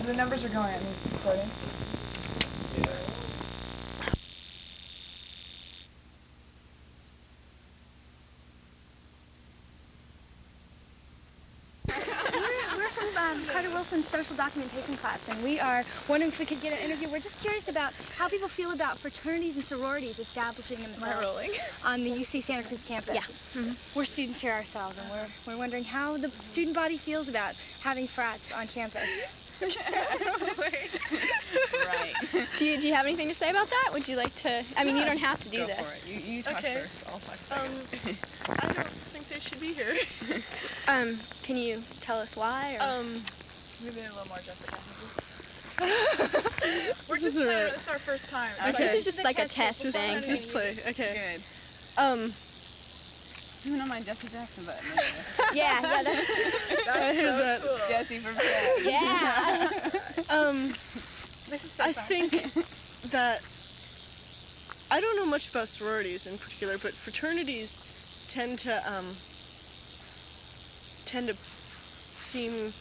the numbers are going. It means it's recording. We're from Carter Wilson's social documentation class, and we are wondering if we could get an interview. We're just curious about how people feel about fraternities and sororities establishing themselves on the UC Santa Cruz campus. Yeah. Mm-hmm. We're students here ourselves, and we're wondering how the student body feels about having frats on campus. Right. Do you have anything to say about that? Would you like to? I mean, you don't have to do Go this. for it. You talk first. I'll talk second. I don't think they should be here. Can you tell us why? Or? Maybe a little more Jessica. This is our first time. Okay. This is just like a test thing. Just play. Okay. Good. You know my Jesse Jackson button. Yeah, that's so cool. Jesse from Fred. Yeah. I think that I don't know much about sororities in particular, but fraternities tend to seem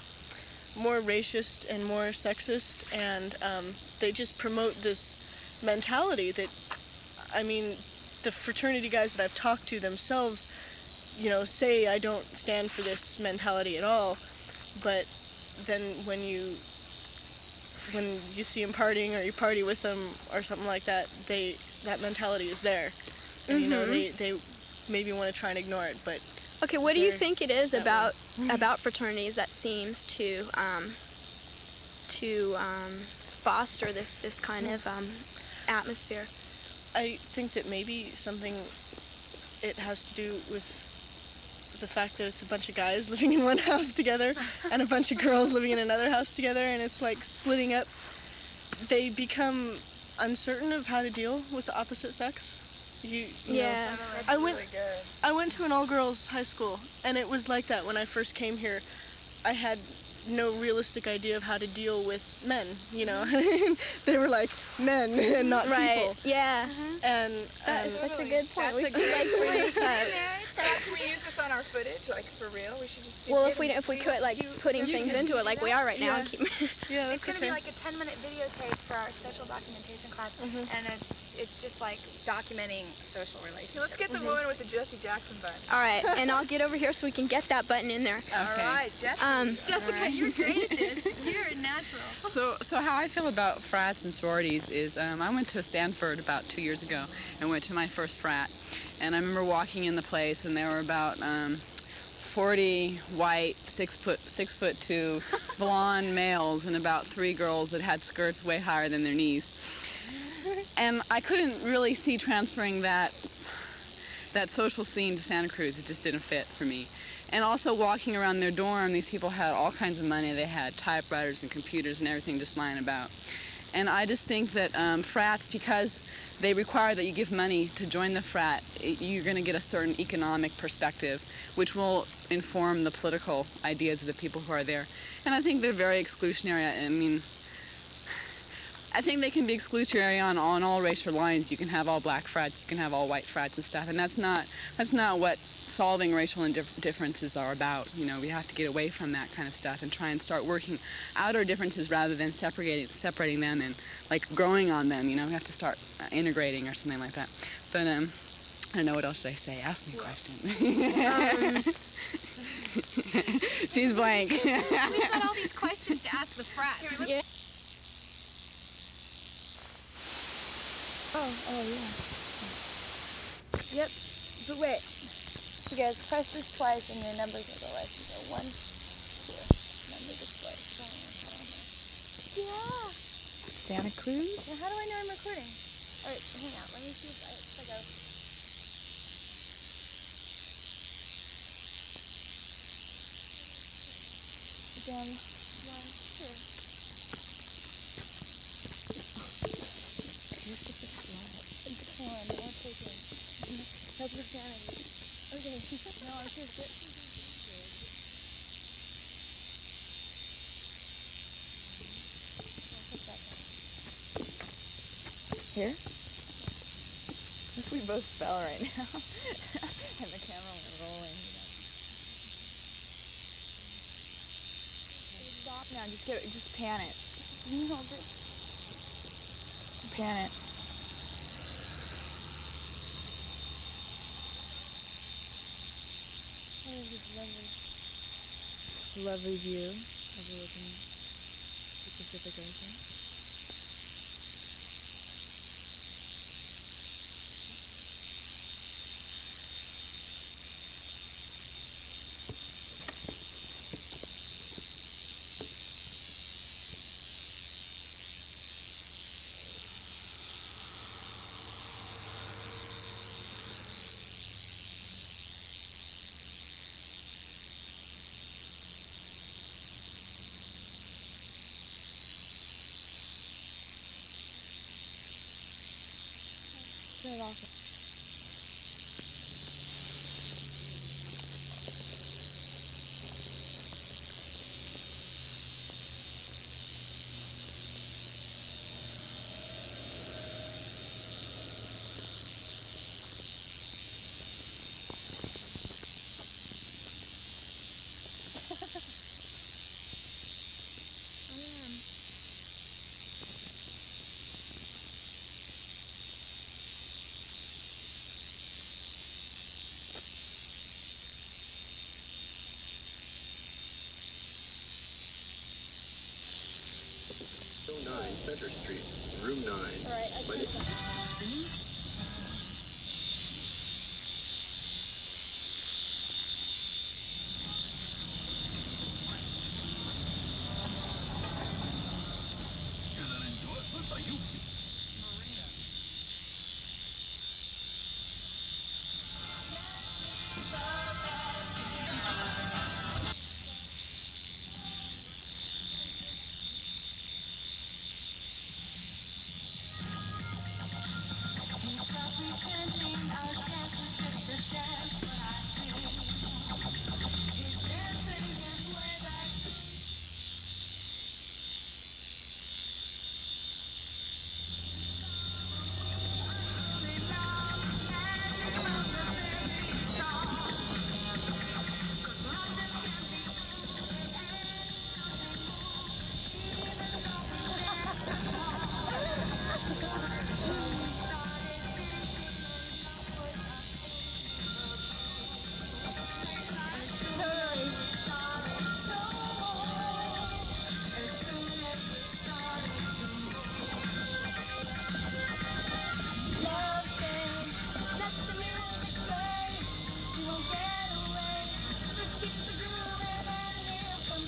more racist and more sexist, and they just promote this mentality that, I mean, the fraternity guys that I've talked to themselves, you know, say I don't stand for this mentality at all, but then when you see them partying or you party with them or something like that, that mentality is there. And, you know, they maybe want to try and ignore it, but... Okay, what do you think it is about fraternities that seems to foster this kind of atmosphere? I think that maybe it has to do with the fact that it's a bunch of guys living in one house together and a bunch of girls living in another house together, and it's like splitting up. They become uncertain of how to deal with the opposite sex. You yeah. know, I went to an all-girls high school, and it was like that when I first came here. I had no realistic idea of how to deal with men, you know. They were like men and not people. Yeah. And that's such a good point. We should Can we use this on our footage, like for real? We should just. Well, if we could, like, putting things into it like we are right now. And keep yeah, it's going to be like a 10-minute videotape for our social documentation class, and it's just like documenting social relationships. Let's get the woman with the Jesse Jackson button. All right, and I'll get over here so we can get that button in there. Okay. All right, Jessica, you're great at this. You're natural. So how I feel about frats and sororities is I went to Stanford about 2 years ago and went to my first frat. And I remember walking in the place, and there were about 40 white, 6'2" blonde males, and about 3 girls that had skirts way higher than their knees. And I couldn't really see transferring that social scene to Santa Cruz. It just didn't fit for me. And also walking around their dorm, these people had all kinds of money. They had typewriters and computers and everything just lying about. And I just think that frats, because they require that you give money to join the frat, you're going to get a certain economic perspective, which will inform the political ideas of the people who are there. And I think they're very exclusionary. I mean, I think they can be exclusionary on all racial lines. You can have all black frats, you can have all white frats and stuff, and that's not what solving racial differences are about. You know, we have to get away from that kind of stuff and try and start working out our differences rather than separating them and like growing on them. You know, we have to start integrating or something like that. But I don't know, what else should I say? Ask me a question. She's blank. We've got all these questions to ask the frat. Yeah. Oh yeah. Yep. But wait. You guys press this twice and your numbers will go like, you go 1, 2. Number display. Yeah. Santa Cruz? Now how do I know I'm recording? Alright, hang out. Let me see if I go. Again. 1, 2. You're such a slut. Come on, I won't take it. Help your sanity. Okay. No, I'm just good. Here? If we both fell right now, and the camera went rolling, you know. Stop No, just pan it. You hold it. Pan it. Oh, this is lovely. It's a lovely view overlooking the Pacific Ocean. Very awesome. Center Street, room 9. All right, I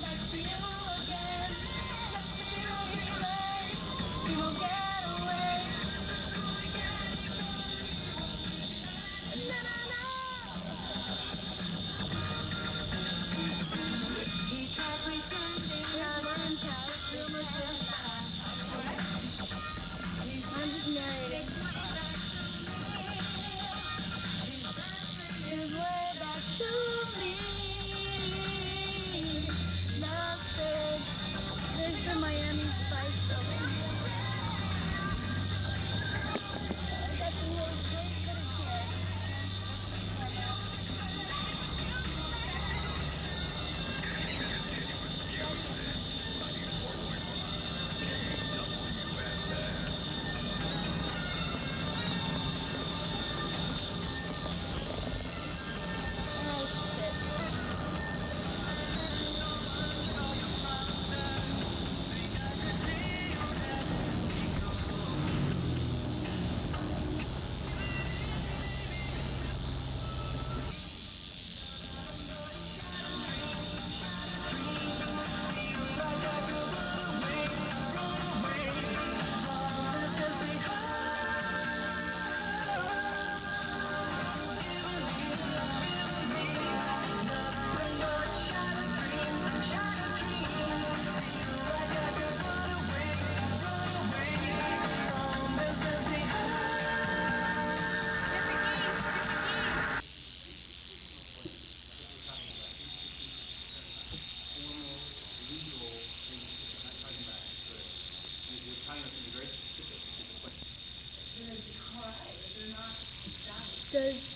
My see. I'm just narrating. His way back to me. Nothing. There's the Miami Spice building. I got the little great footage here. Oh shit.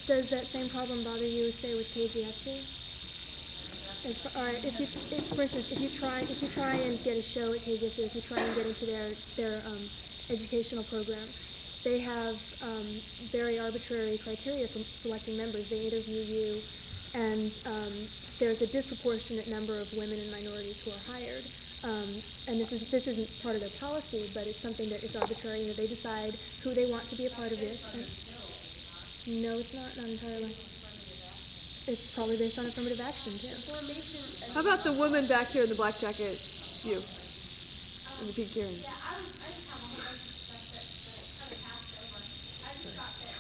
Does that same problem bother you, say, with KGFC? Or for instance, if you try and get a show at KGS, or if you try and get into their educational program, they have very arbitrary criteria for selecting members. They interview you, and there's a disproportionate number of women and minorities who are hired. And this isn't part of their policy, but it's something that is arbitrary. You know, they decide who they want to be a part of this. No, it's not entirely. It's probably based on affirmative action, too. How about the woman back here in the black jacket? You. In the pink earrings. Yeah, I just have a whole bunch of stuff that kind of passed over. I just thought that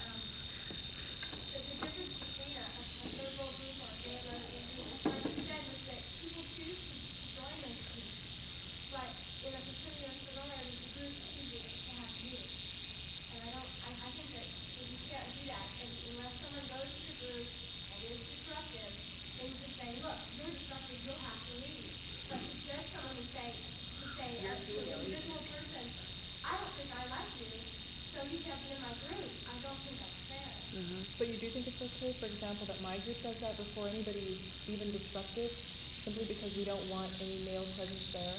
the difference between a third world group or a gay lesbian group, like you said, was that people choose to join those groups. But in a fraternity or sorority, the group chooses to have you. And I think that you can't do that unless someone goes to the group and is disruptive, then you just say, look, you're disruptive, you'll have to leave. But to judge someone and say, as an individual person, I don't think I like you, so you can't be in my group. I don't think that's fair. But you do think it's okay, for example, that my group does that before anybody is even disruptive, simply because we don't want any male presence there?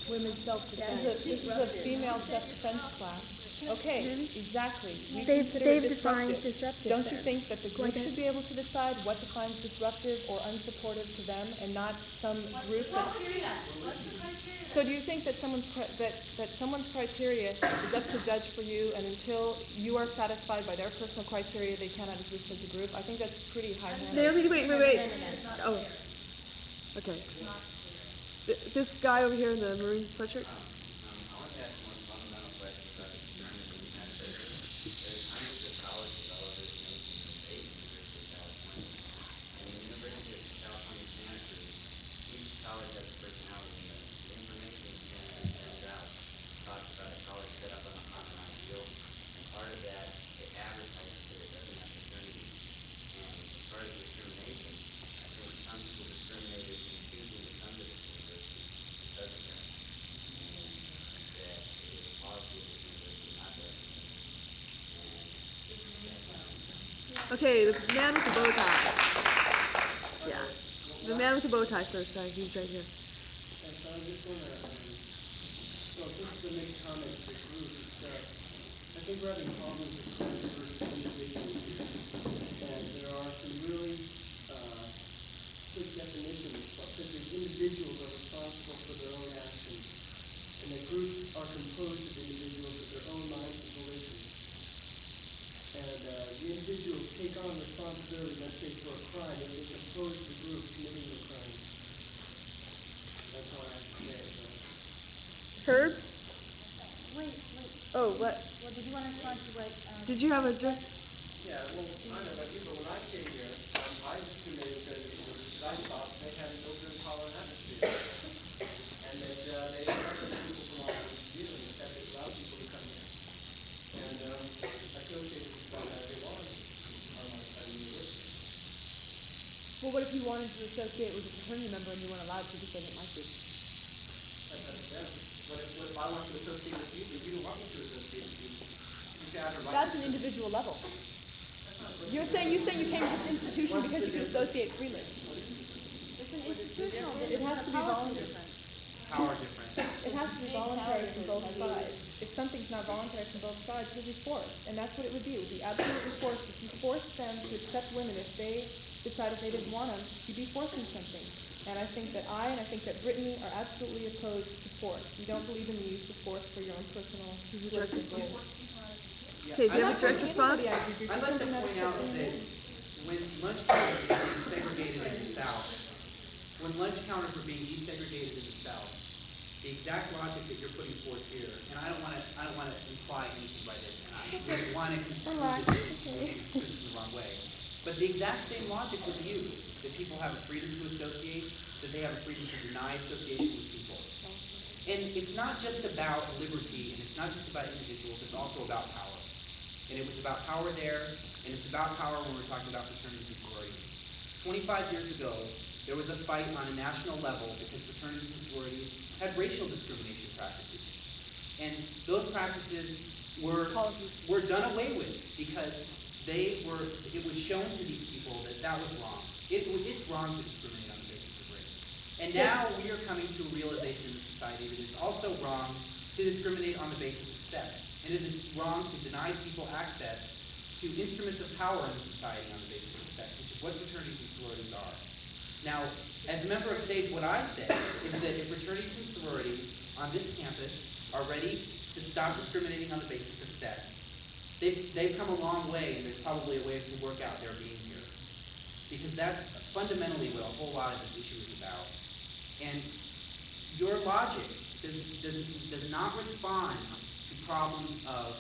Women's self-defense. This is a female self-defense class. Okay, exactly. They've defined disruptive. Don't you think that the group should be able to decide what defines disruptive or unsupportive to them, and not some group that's... So do you think that someone's criteria is up to judge for you, and until you are satisfied by their personal criteria, they cannot exist as a group? I think that's pretty high-handed. Naomi, wait. Oh. Okay. This guy over here in the maroon sweatshirt. Okay, the man with the bow tie. Yeah. The man with the bow tie first, sorry, he's right here. Yes, I was just wondering, well, just to make comments to Cruz, I think we're having problems with class versus individuals here. And there are some really good definitions, such as individuals are responsible for their own actions, and that groups are composed of individuals with their own minds and volitions. And the individuals take on responsibility, let's say, for a crime, if they compose the group committing the crime. That's all I have to say. Herb? Wait. Oh, what? Well, did you want to respond to what... Did you have a drink? Yeah, well, kind of. I think when I came here, I was committed because I thought they had an open and tolerant atmosphere. And that they accepted people from all over the field and accepted allowed people to come here. And associated with what they wanted on the university. Well, what if you wanted to associate with a fraternity member and you weren't allowed to because they didn't like you? That's them. What if I want to associate with you, but you don't want me to associate with you? You say I have a right. That's an individual level. You say you came to this institution because you could associate freely. It's an institutional... It has to be voluntary. Power difference. It has to be voluntary from both sides. If something's not voluntary from both sides, it'll be forced. And that's what it would be. It would be absolutely forced. If you force them to accept women, if they decided they didn't want them, you'd be forcing something. And I think that I Brittany are absolutely opposed to force. We don't believe in the use of force for your own personal political goals. Okay, do you have a direct response? I'd like to point out that when lunch counters were being segregated in the South, the exact logic that you're putting forth here, and I don't want to imply anything by this, and I wouldn't want to construe this in the wrong way. But the exact same logic was used, that people have a freedom to associate, that they have a freedom to deny association with people. And it's not just about liberty, and it's not just about individuals, it's also about power. And it was about power there, and it's about power when we're talking about fraternities and sororities. 25 years ago, there was a fight on a national level because fraternities and sororities had racial discrimination practices. And those practices were done away with because it was shown to these people that that was wrong. It's wrong to discriminate And now we are coming to a realization in the society that it's also wrong to discriminate on the basis of sex. And it is wrong to deny people access to instruments of power in the society on the basis of sex, which is what fraternities and sororities are. Now, as a member of SAGE, what I say is that if fraternities and sororities on this campus are ready to stop discriminating on the basis of sex, they've come a long way, and there's probably a way to work out their being here. Because that's fundamentally what a whole lot of this issue is about. And your logic does not respond to problems of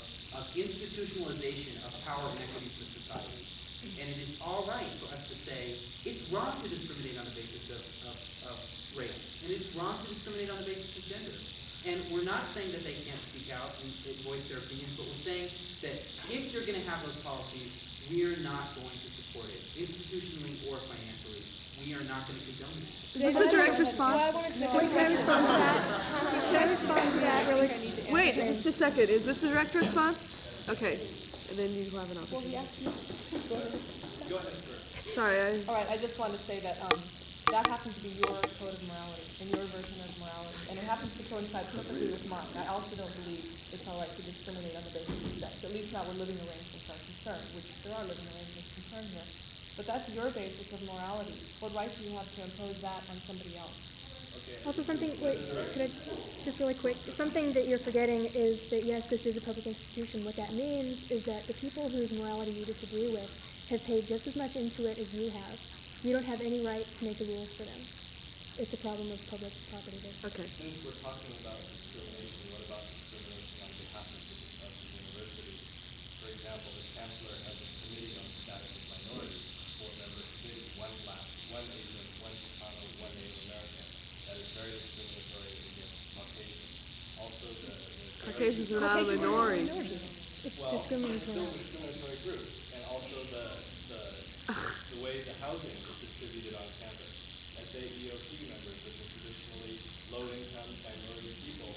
institutionalization of power and equities for society. And it is all right for us to say it's wrong to discriminate on the basis of race, and it's wrong to discriminate on the basis of gender. And we're not saying that they can't speak out and voice their opinions, but we're saying that if you're going to have those policies, we're not going to support it, institutionally or financially. We are not going to condone it. Is this a direct response? Can I respond to that? Can I respond to that really? Wait, just a second. Is this a direct response? Okay. And then you have an opportunity. Go ahead, sir. Sorry, All right, I just wanted to say that that happens to be your code of morality and your version of morality, and it happens to coincide perfectly with mine. I also don't believe it's all right to discriminate on the basis of sex, at least not where living arrangements are concerned, which there are living arrangements concerned here. But that's your basis of morality. What right do you have to impose that on somebody else? Also something, wait, could I, just really quick, something that you're forgetting is that yes, this is a public institution. What that means is that the people whose morality you disagree with have paid just as much into it as you have. You don't have any right to make the rules for them. It's a problem of public property there. Okay. Since we're talking about discrimination, what about discrimination on behalf of the university? For example, the chancellor has a committee on the status of minorities, 4 members committee, 1 Black, 1 Asian, 1 Chicano, 1 Native American. That is very discriminatory against Caucasians. Also, the Caucasians are not a minority. It's well, it's discriminatory. still a discriminatory group. And also the way the housing is distributed on campus. SAEOP members, which are traditionally low-income minority people,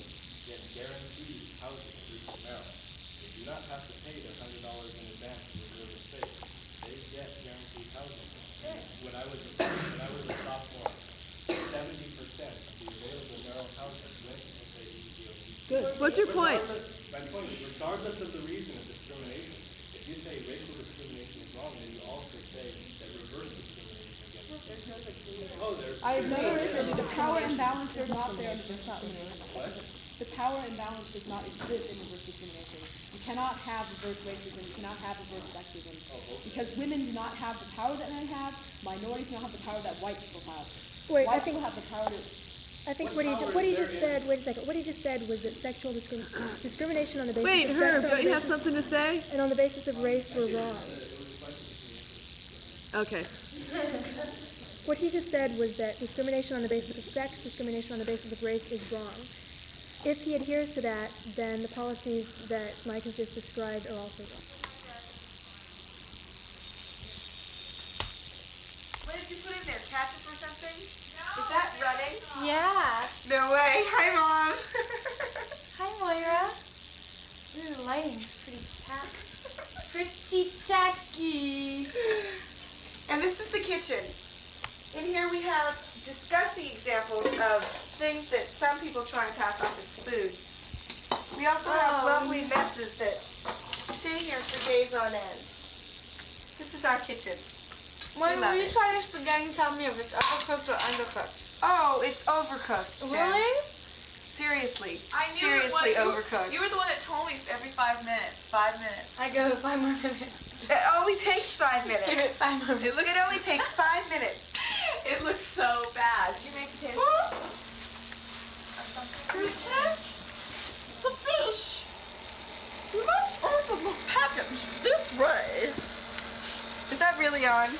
get guaranteed housing at least in Maryland. They do not have to pay their $100 in advance to reserve a space. They get guaranteed housing. When I was a sophomore, 70% of the available Maryland housing went to SAEOP. Good. What's your point? My point is, regardless of the reason of discrimination, if you say racial discrimination is wrong, then you also say that reverse discrimination against I have never heard the power imbalance is not there and it's not reversed. What? The power imbalance does not exist in reverse discrimination. You cannot have reverse racism, you cannot have reverse sexism. Because women do not have the power that men have, minorities do not have the power that white people have. Wait, White people have the power to... I think what he just said, wait a second, what he just said was that sexual discrimination on the basis Wait, of Herb, sex don't you have something to say? and on the basis of race were wrong. Okay. What he just said was that discrimination on the basis of sex, discrimination on the basis of race is wrong. If he adheres to that, then the policies that Mike has just described are also wrong. What did you put in there? Ketchup or something? Is that running? Yeah. No way. Hi, Mom. Hi, Moira. Ooh, the lighting's pretty tacky. And this is the kitchen. In here we have disgusting examples of things that some people try and pass off as food. We also have lovely messes that stay here for days on end. This is our kitchen. When you try your spaghetti and tell me if it's overcooked or undercooked? Oh, it's overcooked, Jen. Really? Seriously. I knew Seriously it was. overcooked. You were the one that told me every 5 minutes. 5 minutes. I go 5 more minutes. It only takes 5 minutes. Give it 5 more minutes. It only takes 5 minutes. It looks so bad. Did you make potato paste? Or something? Protect the fish. You must open the package this way. Is that really on?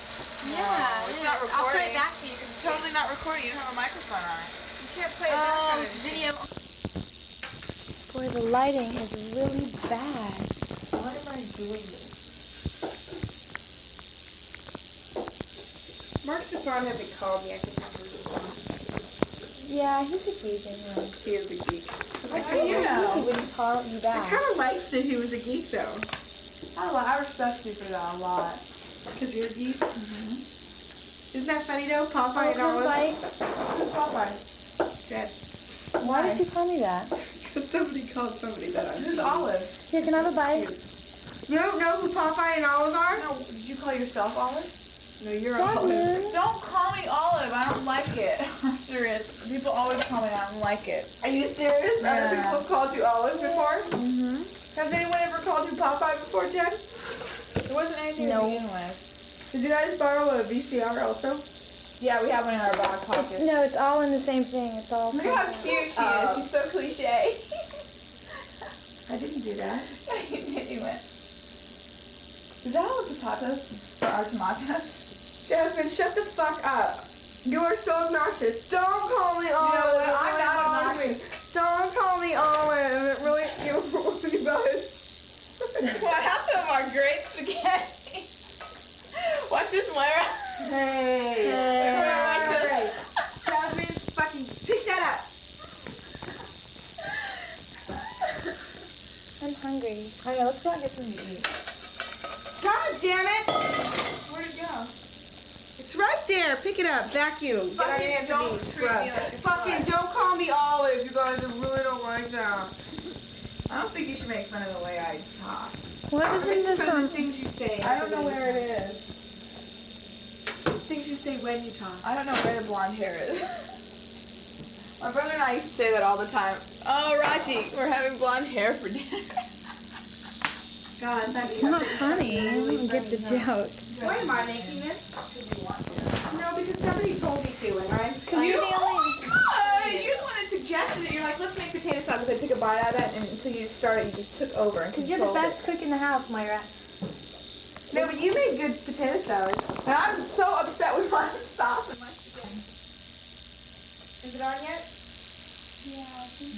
Yeah, It's not recording. I'll play it back for you. It's totally not recording. You don't have a microphone on it. You can't play it back on it's it. video. Boy, the lighting is really bad. Why am I doing this? Mark Stefan hasn't called me. I think I'm Yeah, he's a geek anyway. He is a geek. He wouldn't call you I back. kind of liked that he was a geek, though. I respect you for that a lot. Because you're a geek? Isn't that funny though? Popeye Oh, and can I Olive. bite? Who's Popeye? Jen. Why did you call me that? Because somebody called somebody that on Who's TV. Olive? Here, can I have a bite? You don't know who Popeye and Olive are? No, did you call yourself Olive? No, you're Olive. Jasmine. Don't call me Olive. I don't like it. I'm serious. People always call me that. I don't like it. Are you serious? Yeah. Other people have called you Olive before? Mm-hmm. Has anyone ever called you Popeye before, Jen? There wasn't anything No. to begin with. Did you guys borrow a VCR also? Yeah, we have one in our back pocket. No, it's all in the same thing. It's all. Look how cute she is. She's so cliche. I didn't do that. You did. You went. Is that all the potatoes for our tomatoes? Jasmine, shut the fuck up. You are so obnoxious. Don't call me Olive. You know what? It I'm really not bothers me. obnoxious. Don't call me Olive. It really irritates me about it. What happened to our great spaghetti? Watch this, Moira. Hey. Watch this. Hey. Jasmine, fucking pick that I'm hungry. I know. Let's go and get something to eat. up. God damn it. Where'd it go? It's right there. Pick it up. Vacuum. Get on your hands and Don't knees. treat Scrub. me like a Fucking slut. don't call me Olive. You guys really don't like that. I don't think you should make fun of the way I talk. What is in this Some things you say. I don't know where it is. Things you say when you talk. I don't know where the blonde hair is. My brother and I used to say that all the time. Oh, Raji, we're having blonde hair for dinner. God, That's not funny. I don't get the joke. Why am I making this? Because you want to. No, because somebody told me to, and I'm. Because you're the only. You're the one that suggested it. You're like, let's make potato salad. Because I took a bite out of it, and so you started. You just took over and Because you're the controlled best cook in the house, Moira. No, but you made good potato salad. it. And I'm so upset with my sauce and my spaghetti. Is it on yet? Yeah, I think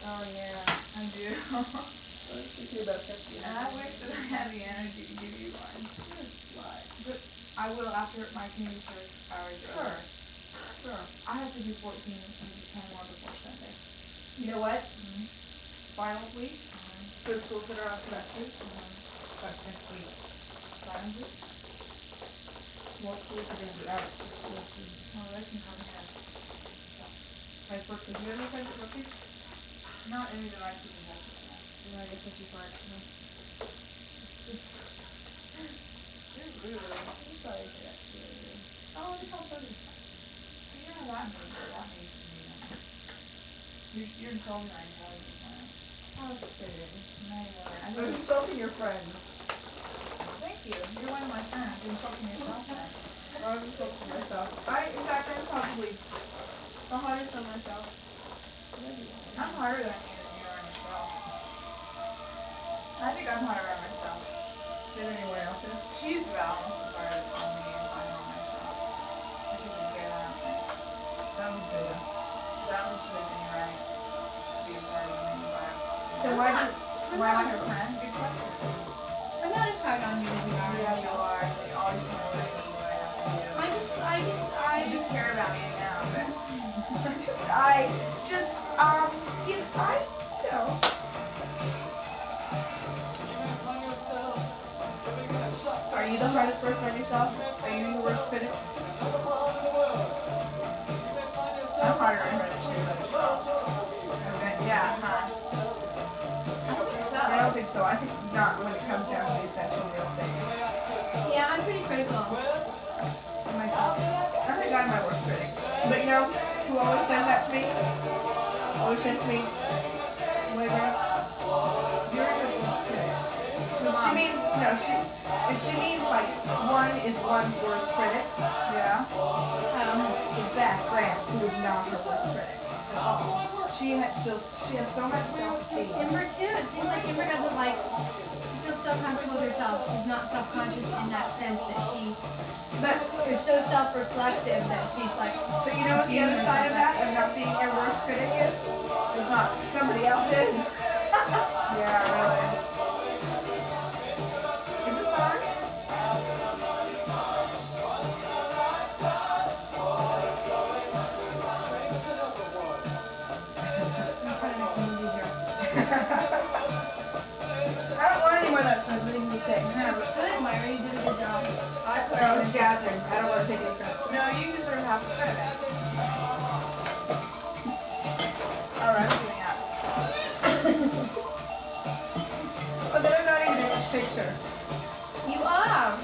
Oh yeah, I do. Let's think about that. And I wish that I had the energy to give you one. You're a slut. But I will after my community service hours are over. Sure. I have to do 14 and 10 more before Sunday. You know what? Finals week. For the schools that are on semesters. Starts next week. Finals week. Most schools are going to be out. Oh, they can come here. Like, do you have any friends at rugby? Not any that I keep involved with. I guess that's just like, no. You're rude. I'm sorry for that. You're rude. Oh, look how funny. You know that means that means to me. You're insulting my intelligence now. Oh, kidding. No, you weren't. I'm insulting your friends. Thank you. You're one of my friends. You're insulting yourself then. I'm insulting myself. In fact, I'm probably the hardest on myself. I'm harder than you are on yourself. I think I'm harder on myself than anyone else is. She's about almost as hard on me as I am on myself. Which isn't good, I don't think. I don't think so, though. 'Cause I don't think she has any right to be as hard on me as I am. Then why Am I her friend? Good question. I'm not as hard on you as you are on yourself. You are. You always tell me what I need, what I have to do. I just care about me now, but Are you the hardest person on yourself? Are you the worst critic? I'm harder on her than she is on herself. Okay, yeah, huh? I don't think so. I think not when it comes down to the essential real thing. Yeah, I'm pretty critical. Of myself. I think I'm my worst critic. But you know who always says that to me? Always says to me, Moira, you're your worst critic. She means, no, if she means like one is one's worst critic. Yeah. It's Beth Grant, who is not her worst critic at all. She has so much self-esteem. Kimber too. It seems like Kimber doesn't like. She feels so comfortable with herself. She's not self-conscious in that sense that she is so self-reflective that she's like. But you know what the other side of that, of not being your worst critic is? There's not. Somebody else is. Yeah, really. Is this on? I don't want any more of that stuff. What did he say? Good, Moira. You did a good job. I put her half the credit. Alright, I'm doing that. But then I'm not even in this picture. You are.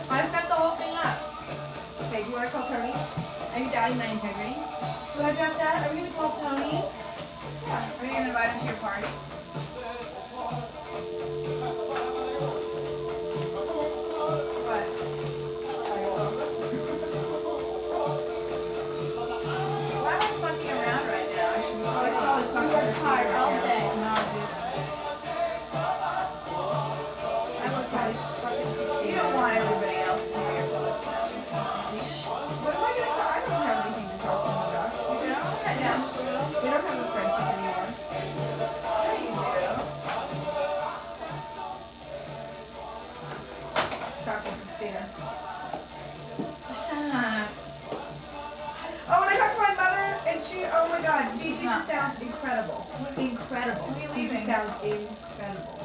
I set the whole thing up. Okay, do you want to call Tony? Are you doubting my integrity? Do I got that? Are we gonna call Tony? Yeah. Are you gonna invite him to your party? What? Why am I fucking around right now? I should be It's probably fucking work with hard you all right day. now. No, dude. I was probably fucking Christina. You don't want everybody else to hear your voice. What am I going to talk? I don't have anything to talk to him about. You know? Yeah. We don't have a friendship anymore. Yeah, you do. Talk to Christina. Shut up. Oh, when I talked to my mother, and she, oh my god, Gigi just sounds incredible. Incredible. Gigi sounds incredible.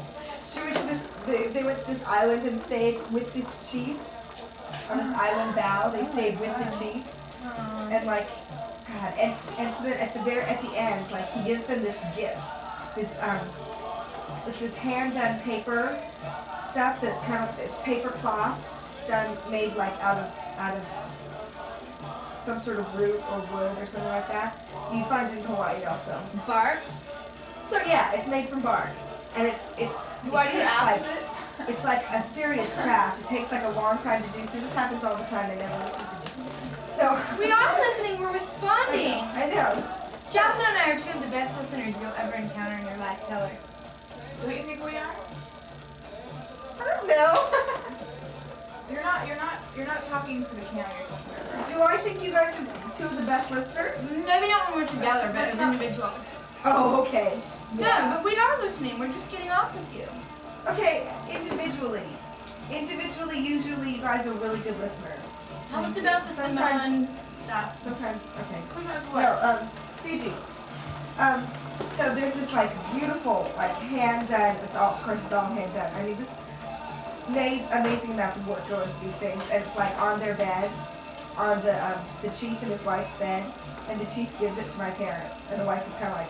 She went to this, they went to this island and stayed with this chief. On this island bow, they stayed with the chief. And like, God, and so then at the end, like he gives them this gift. It's this hand-done paper stuff that's kind of, it's paper cloth made like out of some sort of root or wood or something like that. You find it in Hawaii also. Bark? So yeah, it's made from bark. And it's Why do you ask it? it's like a serious craft. It takes like a long time to do. So this happens all the time. They never listen to me. So We are listening, we're responding. I know. Jasmine and I are two of the best listeners you'll ever encounter in your life, tell her. Who do you think we are? I don't know. You're not talking for the camera, you're talking for her. Do I think you guys are two of the best listeners? Maybe not when we're together, but as individuals. Oh, okay. Yeah, but we are listening, we're just getting off with you. Okay, individually. Individually, usually you guys are really good listeners. Tell us about the Simone stuff. Sometimes, okay. Sometimes what? No, Fiji. So there's this like beautiful, like hand done, of course it's all hand done. I mean, this amazing amounts of work go into these things, and it's like on their bed, on the chief and his wife's bed, and the chief gives it to my parents, and the wife is kind of like,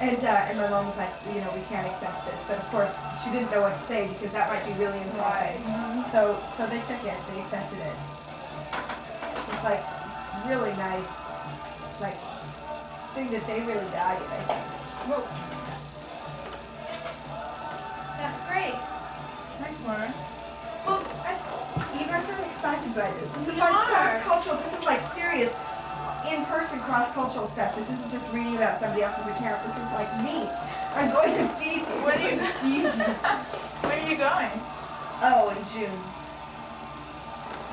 and my mom was like, you know, we can't accept this, but of course she didn't know what to say because that might be really insulting. So they took it, they accepted it. It's like really nice, like thing that they really value, I think. Well, That's great. thanks, Moira. Well, you guys are excited by this. This is We like are. cross-cultural. This is like serious, in-person cross-cultural stuff. This isn't just reading about somebody else's account. This is like meat. I'm going to feed you. When are you feed you? When are you going? Oh, in June.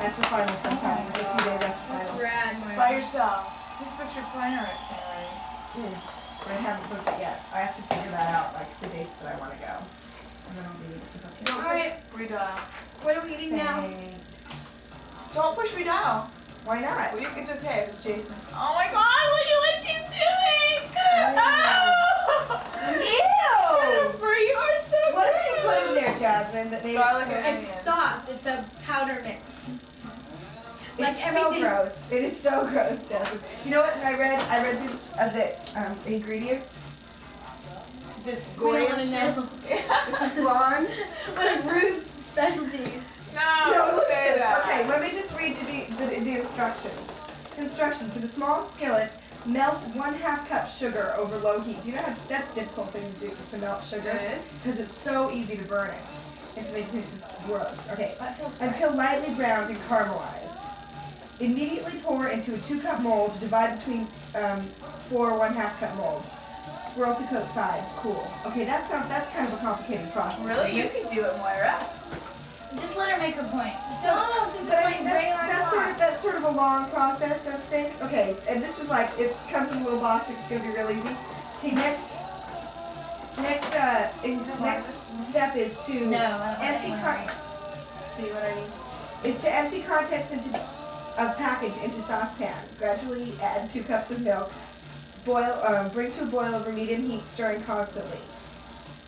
After finals sometime. A few days after That's finals. rad, Moira. By yourself. Who's booked your planner already? But I haven't booked it yet. I have to figure that out, like the dates that I want to go. And then I'll be able to book it. Don't push me down. What are we eating now? Thanks. Don't push me down. Why not? Well, it's okay if it's Jason. Oh my god, look at what she's doing! Ew! You are so What did you put in there, Jasmine, that made Garlic it so and It's onions. sauce. It's a powder mix. Like It's everything. so gross. It is so gross, Jasmine. You know what? I read this the ingredients. This We don't Goya wanna shit. know. This is blonde. One of Ruth's specialties. No, look at this. Okay, let me just read you the instructions. Instructions: for the small skillet, melt 1/2 cup sugar over low heat. Do you know how that's a difficult thing to do, is to melt sugar? It is? Because it's so easy to burn it and to make it taste just gross. Okay. That feels great. Until lightly browned and caramelized. Immediately pour into a 2-cup mold, divide between 4 1/2 cup molds. Swirl to coat sides. Cool. Okay, that's kind of a complicated process. Really? You can do it, Moira. Just let her make her point. So, This is but I like mean, regular that's sort of a long process, don't you think? Okay, and this is like, it comes in a little box, it's gonna be real easy. Okay, next step is to No, I don't empty want see what I mean? Is to empty contents of package into saucepan. Gradually add 2 cups of milk. Boil, bring to a boil over medium heat, stirring constantly.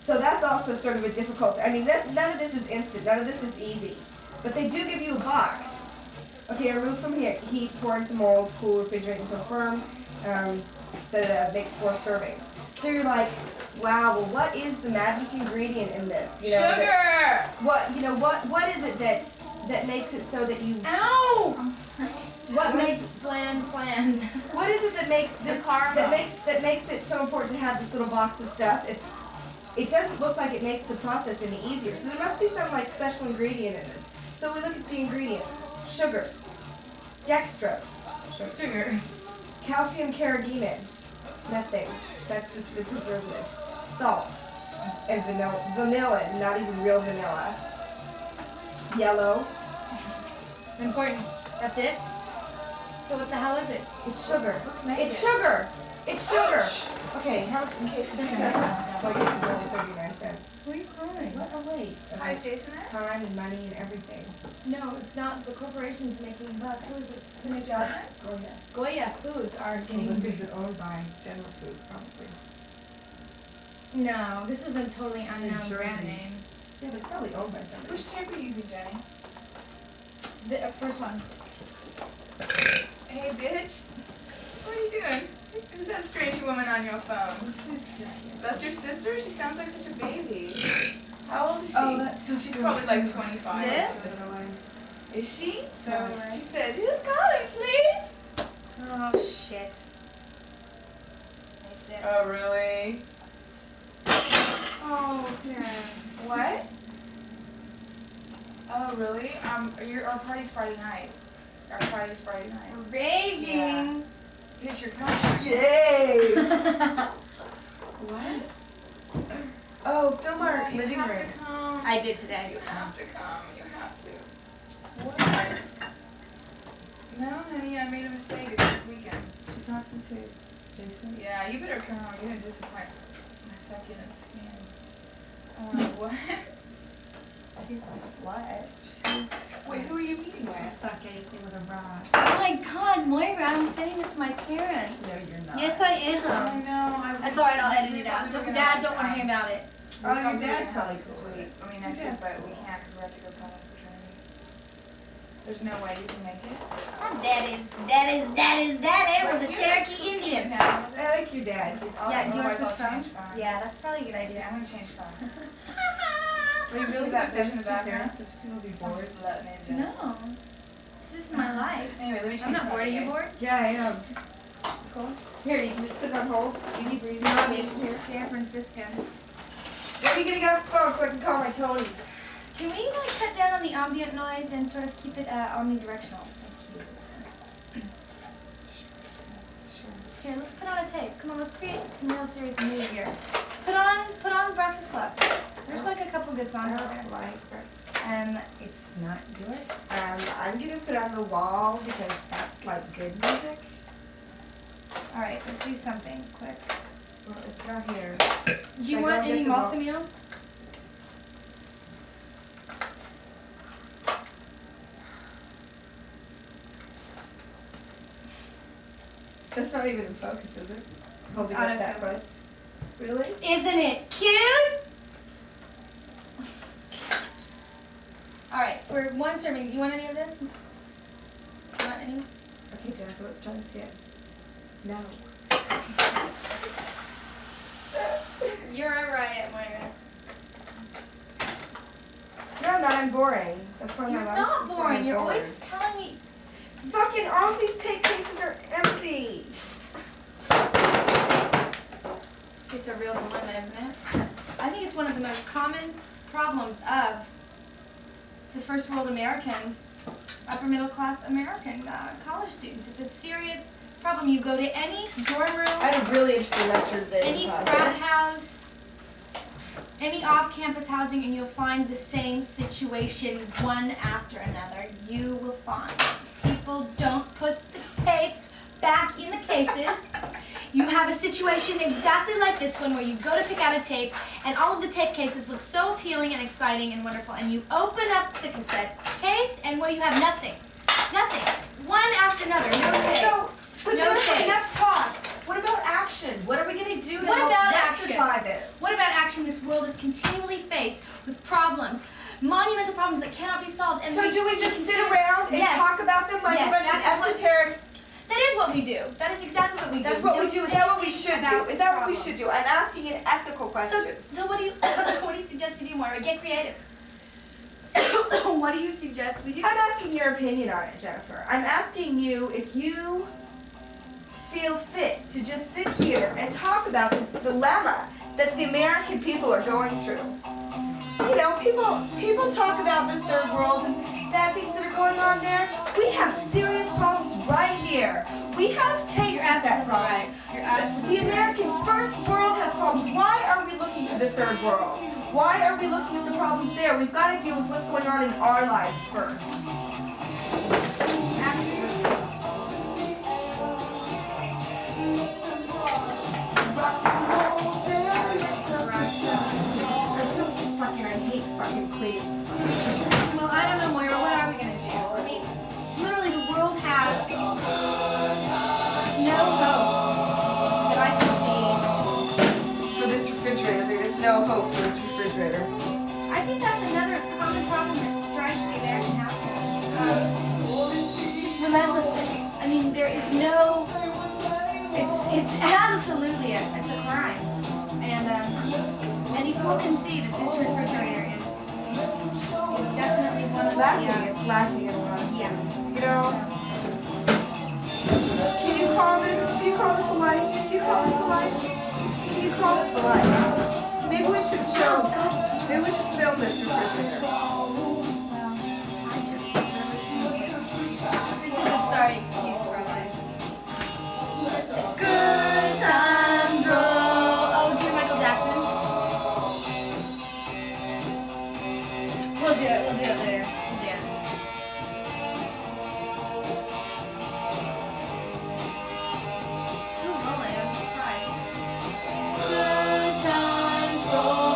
So that's also sort of a difficult, I mean, none of this is instant, none of this is easy. But they do give you a box Okay, remove from here. Heat, pour into mold, cool, refrigerate until firm. Makes 4 servings. So you're like, wow, well, what is the magic ingredient in this? You know, Sugar! What is it that makes it so that you... Ow! What makes flan? What is it that makes this that makes it so important to have this little box of stuff? It doesn't look like it makes the process any easier. So there must be some like special ingredient in this. So we look at the ingredients: sugar, dextrose, Sugar. calcium carrageenan, methane. That's just a preservative. Salt and vanilla, not even real vanilla. Yellow. Important. That's it? So what the hell is it? It's sugar. Let's make It's it. sugar. It's sugar. Okay, how much in case Like it was only 39 cents. Who are you calling? What a waste of Hi, is Jason there? time and money and everything. No, it's not. The corporation's making bucks. Who is this? This is Jasmine? Goya Foods are getting... Is it owned by General Foods, probably? No, this is a totally unknown Jersey. brand name. Yeah, but it's probably owned by somebody. Which tape are you using, Jenny? The first one. Hey, bitch. What are you doing? Who's that strange woman on your phone? That's your sister? She sounds like such a baby. How old is she? Oh, that's so She's strange. probably like 25. This? Is she? So, She said, who's calling, please? oh, shit. That's it. Oh, really? Oh, Jen. What? Oh, really? Our party's Friday night. Our party's Friday night. Raging. Yeah. Bitch, you're coming. Yay! What? Oh, film our You living have room. to come. I did today. You have to come. You have to. What? No, honey, I made a mistake. It's this weekend. She talking to Jason? Yeah, you better come. You're gonna disappoint my succulent skin. What? She's a slut. Wait, who are you meeting with? Fuck anything with a bra. Oh my god, Moira, I'm sending this to my parents. No, you're not. Yes, I I am. know. That's alright, I'll edit it out. Dad, don't want to hear about it. Oh, your dad's probably this cool. week. I mean, next week, but we can't because we have to go common fraternity. There's no way you can make it. That was a Cherokee Indian. No. I like your dad. Yeah, do you want Otherwise, to I'll switch change phones? phones. Yeah, that's probably a good idea. Yeah, I'm gonna change phones. Are you really Is that gonna bitch in the background? So just people be I'm bored? just letting it in. No. This is my life. Anyway, let me change I'm not phones, bored. Are you okay? bored? Yeah, I am. It's cool. Here, you can just put it on hold. You Breathe snobby in here. San Franciscans. When are you gonna get off the phone so I can call my Tony? Can we like cut down on the ambient noise and sort of keep it omnidirectional? Here, let's put on a tape. Come on, let's create some real serious mood here. Put on Breakfast Club. There's like a couple good songs there. It's not good. I'm gonna put on The Wall because that's like good music. All right, let's do something quick. Well, it's not here. Do you Should I want go any get the Malta-meal? That's not even in focus, is it? Holding Out up of that focus. voice. Really? Isn't it cute? All right, for one serving, do you want any of this? Do you want any? Okay, Jennifer, let's try this again. No. You're a riot, Moira. No, I'm not. I'm boring. That's why I'm You're not. not that's why boring. I'm You're bored. always telling me. Fucking all these tape cases are empty. It's a real dilemma, isn't it? I think it's one of the most common problems of the first world Americans, upper middle class American college students. It's a serious problem. You go to any dorm room, I had a really interesting lecture today. any frat house, any off-campus housing, and you'll find the same situation one after another. You will find people don't put the tapes back in the cases. You have a situation exactly like this one where you go to pick out a tape and all of the tape cases look so appealing and exciting and wonderful, and you open up the cassette case and what do you have? Nothing. Nothing. One after another. No tape. So No Jennifer, tape. enough talk. What about action? What are we gonna do to What help about action? rectify this? What about action? This world is continually faced with problems, monumental problems that cannot be solved. And So do we just sit around and talk about them like a bunch of esoteric. That is what we do. That is exactly what we do. That's what we do. Is that what we should do? Is that what we should do? I'm asking an ethical question. So what do you what do you suggest we do, Moira? Get creative. What do you suggest we do? I'm asking your opinion on it, Jennifer. I'm asking you if you feel fit to just sit here and talk about this dilemma that the American people are going through. You know, people talk about the third world and bad things that are going on there. We have serious problems right here. We have taken that problem. Right. You're absolutely The American first world has problems. Why are we looking to the third world? Why are we looking at the problems there? We've got to deal with what's going on in our lives first. Absolutely. I hate fucking Cleve. Well, I don't know, Moira. What are we going to do? I mean, literally the world has no hope that I can see. For this refrigerator, there is no hope for this refrigerator. I think that's another common problem that strikes the American household. Just relentlessly. I mean, there is no... It's absolutely it's a crime. And any fool can see that this refrigerator is definitely one of the... It's lacking in a lot of things. You know? Can you call this, do you call this a life? Do you call this a life? Can you call this a life? Maybe we should show, maybe we should film this refrigerator. I just really think this is a sorry excuse for life. Good times roll. Oh, dear Michael Jackson. We'll do it later. We'll dance. Still rolling, I'm surprised. Good times roll.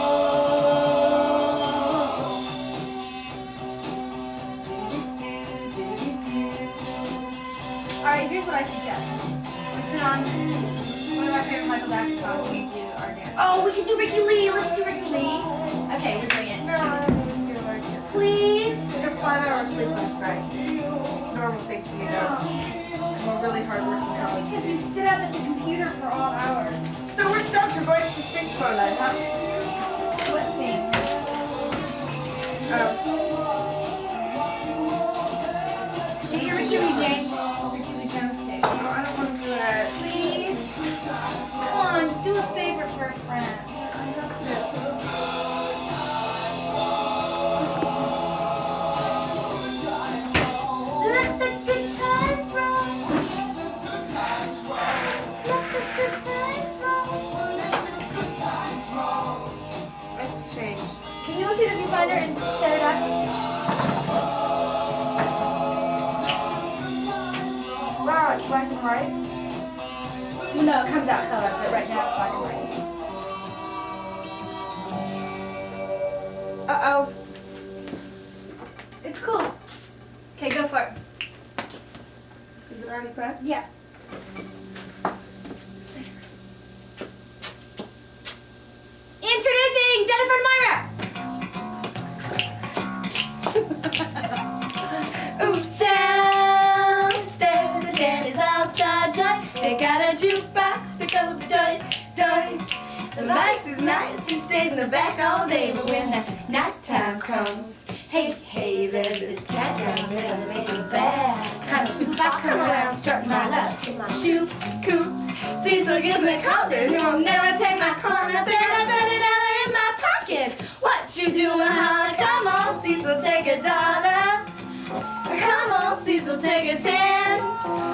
Alright, here's what I suggest. We put on one of our favorite Michael Jackson songs and we do our dance. Oh, we can do Ricky Lee. Let's do Ricky Lee. Okay, we're doing it. No, I don't feel like it. Please. I had 5 hours sleep last night. It's normal thinking, you know. I'm a really hard-working college Because student. you sit up at the computer for all hours. So we're stoked. We're going to the thing tomorrow night, huh? What thing? Get your Ricky Lee, Jane. Ricky Lee Jones tape. No, I don't want to do that. Please. Come on, do a favor for a friend. I have to. Let the good times roll. Let the good times roll. It's changed. Can you look at the viewfinder and set it up? Wow, it's black and white. No, it comes out color, but right now it's black and white. Uh-oh. It's cool. Okay, go for it. Is it already pressed? Yes. Introducing Jennifer and Moira. Ooh, downstairs again is all-star joy. They got a jukebox that goes dun-dun. The mice is nice, he stays in the back all day, but when the nighttime comes, hey, there's this cat down there that makes a bad kind of soup. I come around strutting my luck in my shoe coop. Cecil gives me coffee, he won't never take my corn. I said I got $1 in my pocket. What you doing, honey? Come on, Cecil, take $1. Come on, Cecil, take a 10.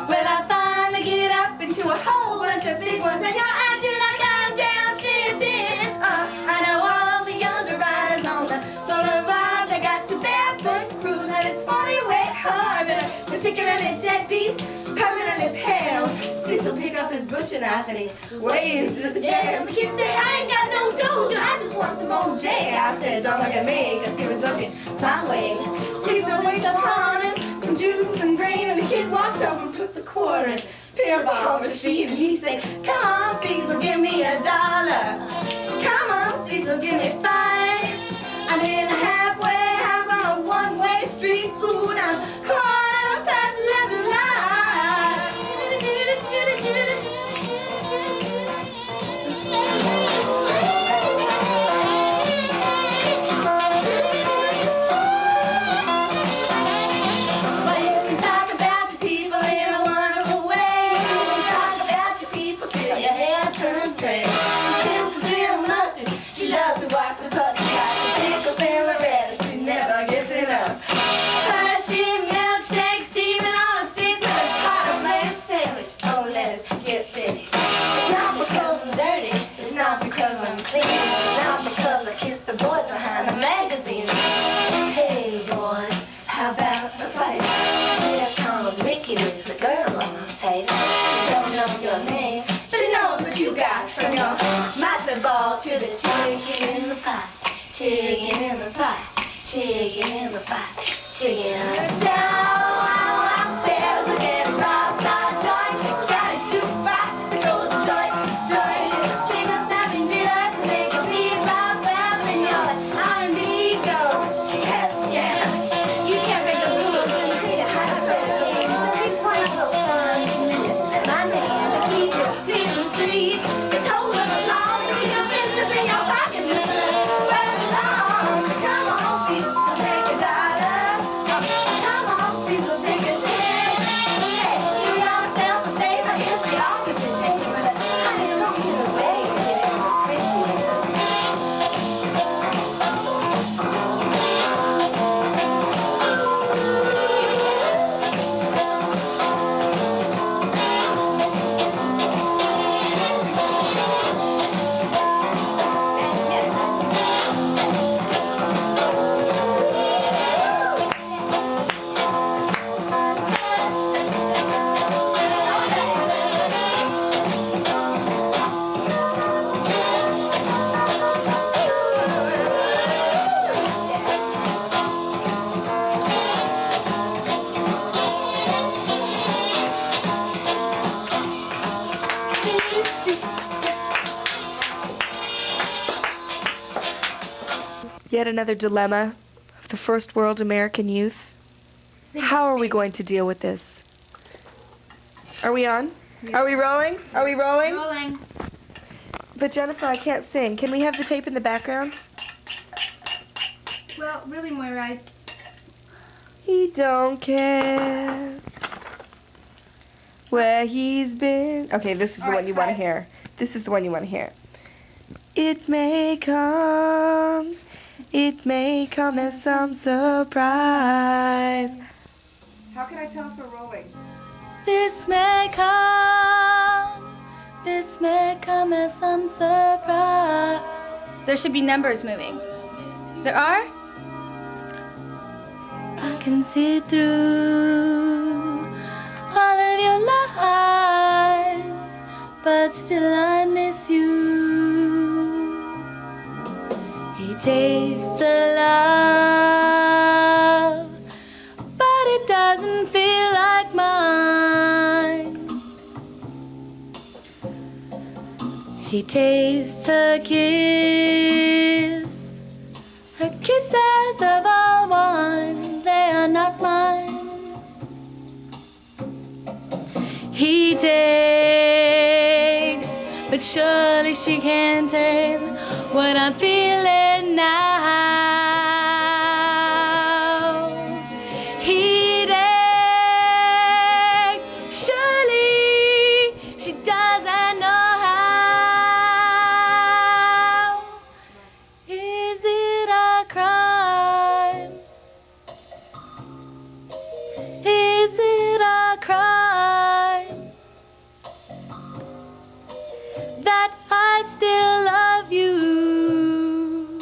Well, I finally get up into a whole bunch of big ones, and you're acting like I'm down shifting. I know all the younger riders on the boulevard. They got to barefoot Cruz, and it's 40 way hard. And a particularly deadbeat, permanently pale. Cecil pick up his butcher knife and he waves at the jam. The kids say, I ain't got no dojo, I just want some old J. I said, don't look at me, cause he was looking my way. Cecil waits upon him, some juice and some grain, and the kid walks over and puts a quarter in pinball machine, and he says, come on, Cecil, give me $1. Come on, Cecil, give me 5. I'm in a halfway house on a one-way street. Ooh, now, come on. She's a girl on the table. She don't know your name. She knows what you got from your matzo ball to the chicken in the pot. Chicken in the pot. Chicken in the pot. Chicken in the downstairs. The bed is all star joint. Got a jukebox that goes doink, doink. Finger snapping dealers make a bebop rap in your R&B go. Head scan. You can't break the rules until you have to. So each one of those fun just my name to keep your feet in the street. The toes of the law to keep your business in your pocket. This is right along. Come on, Cecil, take $1. Come on, Cecil, take a 10. Hey, do yourself a favor. Here she offers to take it, but honey, don't get away. Get it appreciated. Yet another dilemma of the first world American youth. How are we going to deal with this? Are we on? Are we rolling? Are we rolling? Rolling. But Jennifer, I can't sing. Can we have the tape in the background? Well, really, Moira, He don't care where he's been. Okay, this is the one you want to hear. This is the one you want to hear. It may come as some surprise. How can I tell if we're rolling? This may come as some surprise. there should be numbers moving. There are? I can see through all of your lies, but still I miss you. He tastes of love, but it doesn't feel like mine. He tastes a kiss, her kisses of all wine, they are not mine. He takes, but surely she can't tell what I'm feeling now. He takes, surely she doesn't know how. Is it a crime? Is it a crime that I still love you?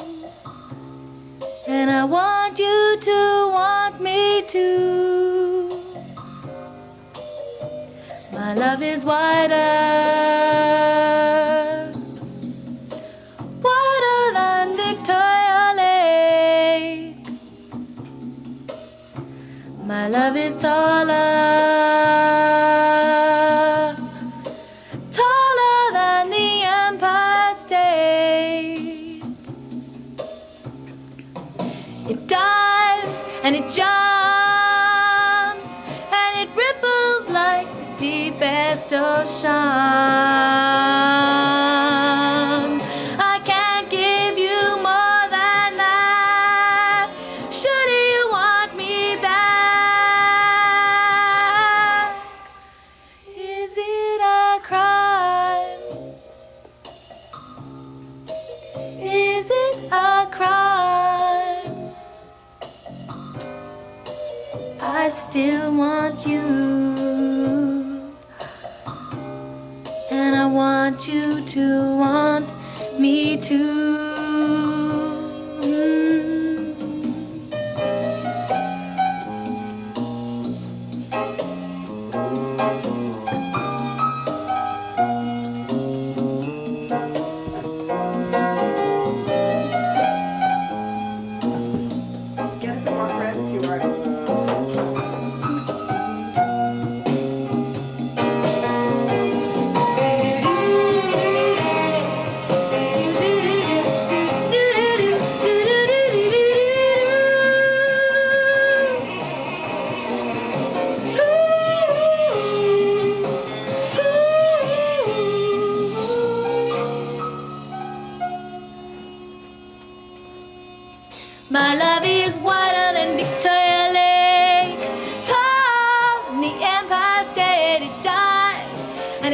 And I want you to want me too. My love is wider than Victoria Lake. My love is taller than the Empire State. It dives and it jumps and it ripples like the deepest ocean. I can't give you more than that. Should you want me back? Is it a crime? Is it a crime? I still want you, and I want you to want me too.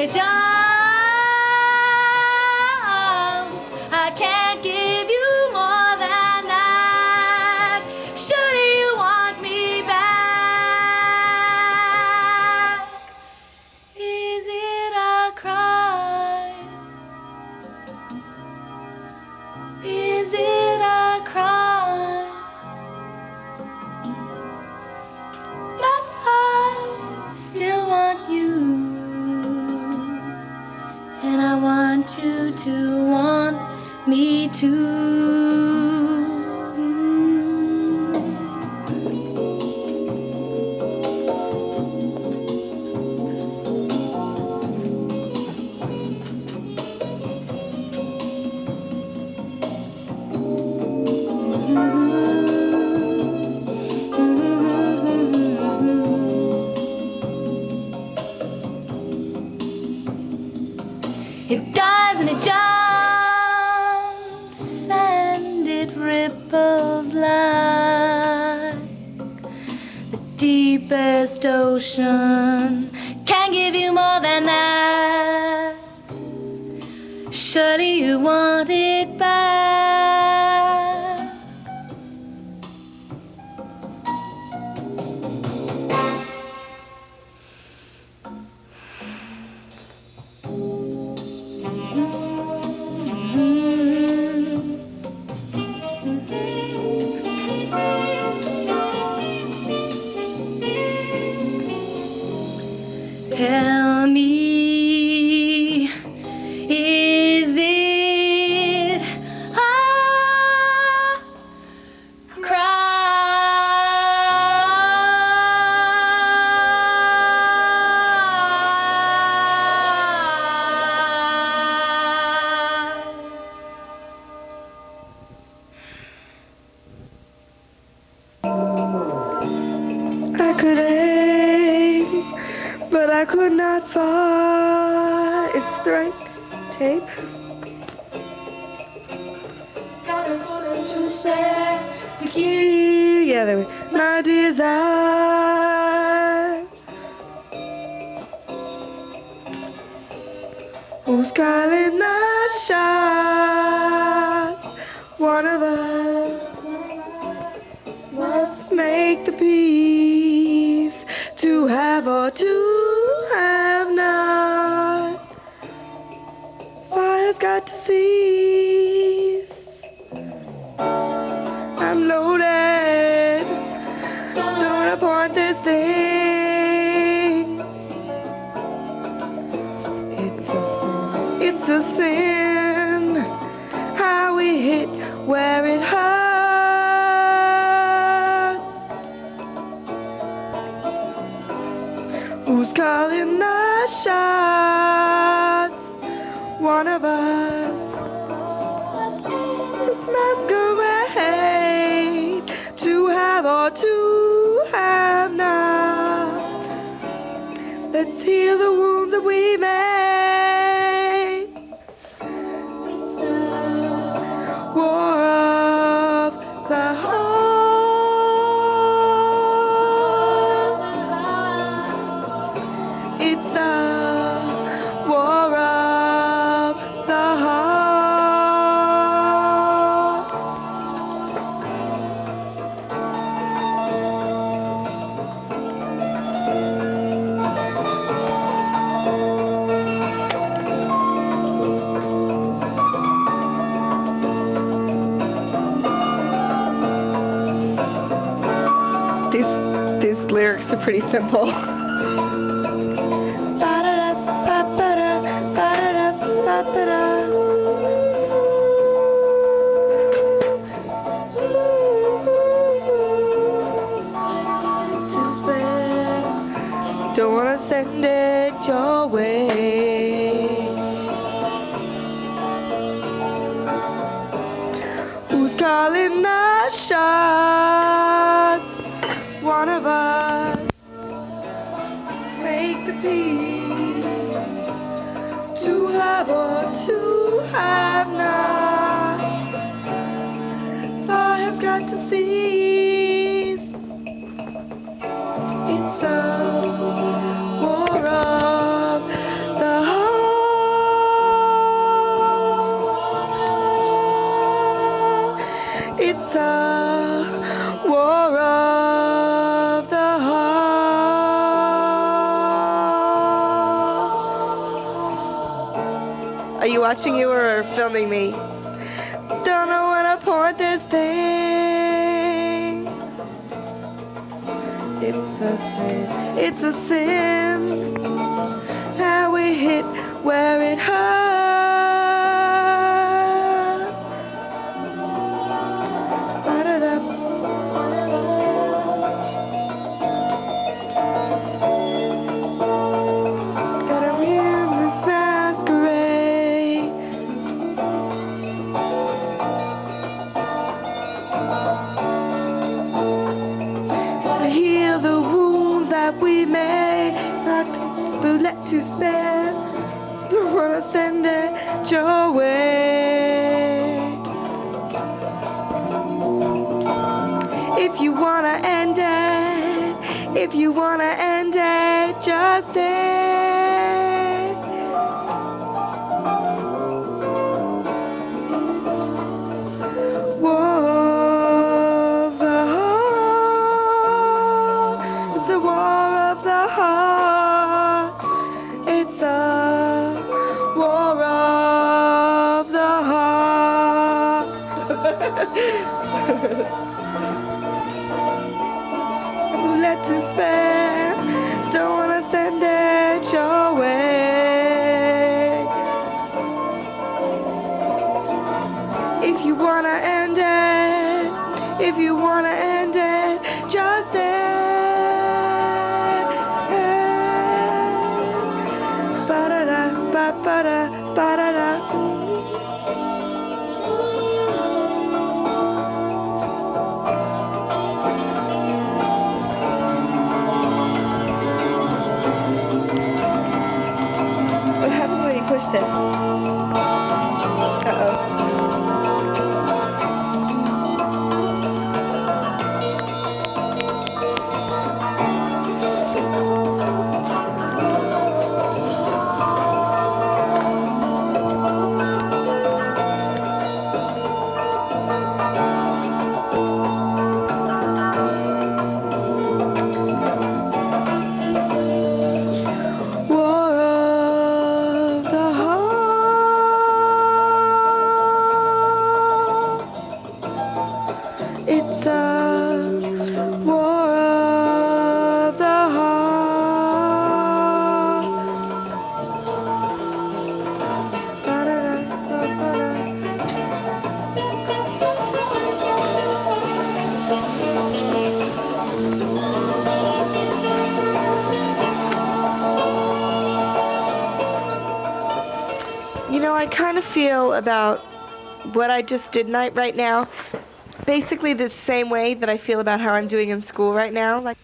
many jumps. I can't give you more than that. Should you want me back? Is it a crime? Is it a crime? But I still want you, and I want you to want me too. It dives and it jumps and it ripples like the deepest ocean. Can't give you more than that. Surely you want it back. Tell me, is it a I could aim, but I could not fire. Is this the right tape? Gotta put into share to keep. Yeah, there we go. My desire. Who's calling the shots? One of us must make the peace. To have or to have not. Fire's got to cease. I'm loaded. Don't wanna point this thing. It's a sin. It's a sin. How we hit where it hurts. Who's calling the shots? One of us. This masquerade. To have or to have not. Let's heal the wounds that we made. It's a war of the heart. It's a war of the heart. These lyrics are pretty simple. Don't wanna send it your way. Who's calling the shots? One of us. Make the peace. To have or to have not. Fire's got to cease. It's a war of the heart. you watching you or filming me? Don't know when to point this thing. It's a sin, it's a sin. How we hit where it hurts. Ba-da-da. Got 'em in this masquerade. To heal the wounds that we made, not to let you spare. Don't wanna send it your way. If you wanna end it, if you wanna end it, just say. War of the heart. It's a war of the heart. It's a war of the heart. Let to spare. Don't wanna send it your way. If you wanna end it, if you wanna end it, just say. Ba-da-da, ba-ba-da, ba-da-da. What happens when you push this? Uh-oh. War of the heart. It's a war of the heart. Ba-da-da, ba-ba-da. You know, I kind of feel about what I just did right now, basically the same way that I feel about how I'm doing in school right now. Like.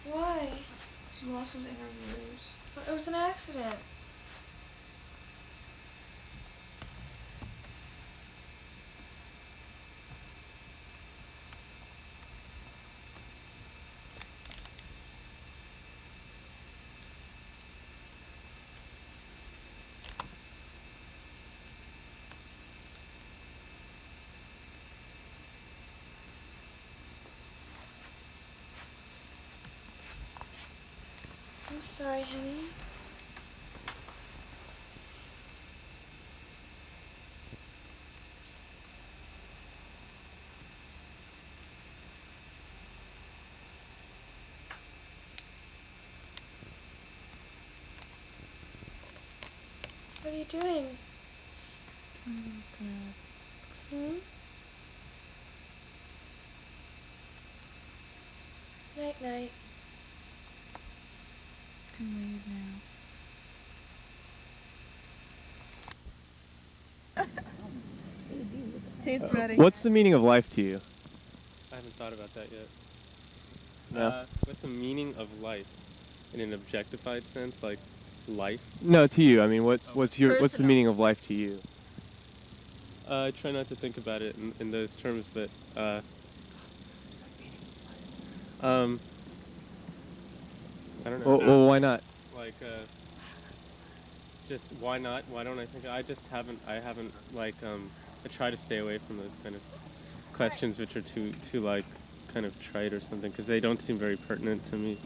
Why? She lost those interviews. It was an accident. sorry, honey. What are you doing? Hmm? Night night. Can leave now. Tape's ready. What's the meaning of life to you? I haven't thought about that yet. No? What's the meaning of life in an objectified sense, like life? No, to you. I mean, what's the meaning of life to you? I try not to think about it in those terms, but I don't know. Well, why not? Like, just why not? Why don't I think? I haven't like I try to stay away from those kind of questions which are too like kind of trite or something, because they don't seem very pertinent to me.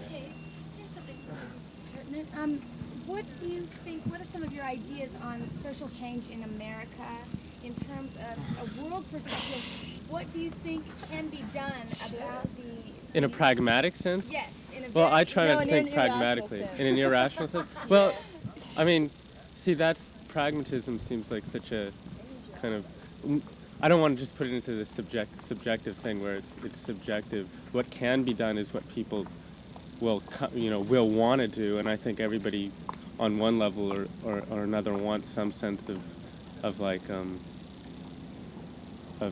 Okay, here's something pertinent. What do you think, what are some of your ideas on social change in America in terms of a world perspective? What do you think can be done about the... In a pragmatic sense? Yes. Well, I try not to think pragmatically. In an irrational sense? Well, I mean, see, pragmatism seems like such a kind of... I don't want to just put it into the subjective thing where it's subjective. What can be done is what people will want to do, and I think everybody on one level or another wants some sense of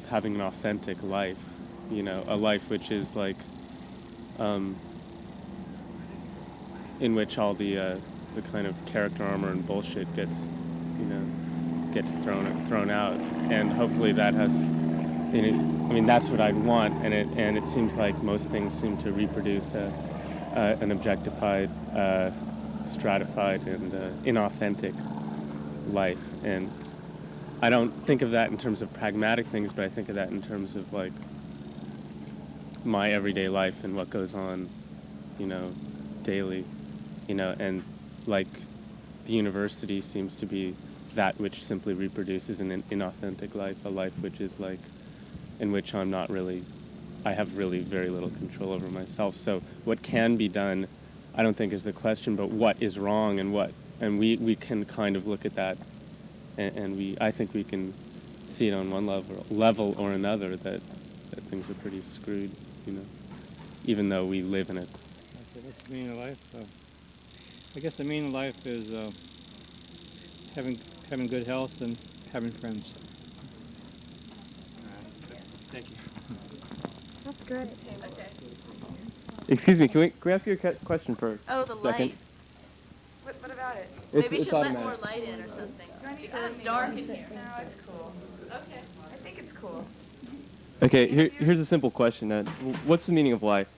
having an authentic life, a life which is like in which all the kind of character armor and bullshit gets thrown out, and hopefully that has, that's what I'd want, and it seems like most things seem to reproduce an objectified, stratified, and inauthentic life, and I don't think of that in terms of pragmatic things, but I think of that in terms of like my everyday life and what goes on, daily, and like the university seems to be that which simply reproduces an inauthentic life, a life which is like, in which I have really very little control over myself. So what can be done, I don't think is the question, but what is wrong and we can kind of look at that, and I think we can see it on one level or another that things are pretty screwed, even though we live in it. What's the meaning of life? I guess the meaning of life is having good health and having friends. Thank you. That's good. Okay. Excuse me, can we ask you a question for Oh, a the second? light. What about it? It's Maybe you should let automatic. more light in or something. Because it's dark in here. No, it's cool. Okay. I think it's cool. Okay, here's a simple question. What's the meaning of life?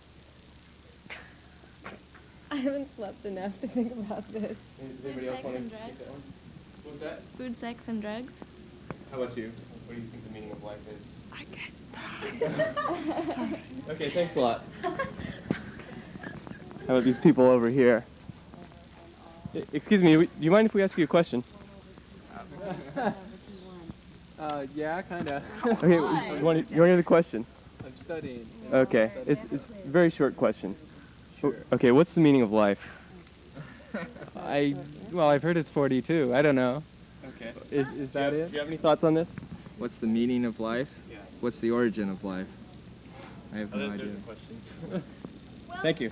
I haven't slept enough to think about this. Does anybody else want to take that one? What's that? Food, sex, and drugs. How about you? What do you think the meaning of life is? I get Sorry. Okay, thanks a lot. How about these people over here? Excuse me, do you mind if we ask you a question? Yeah, kind of. Okay, you want to hear the question? I'm studying. Okay, it's a very short question. Sure. Okay, what's the meaning of life? I've heard it's 42. I don't know. Okay. Is that it? Do you have any thoughts on this? What's the meaning of life? Yeah. What's the origin of life? I have no idea. There's a question. Thank you.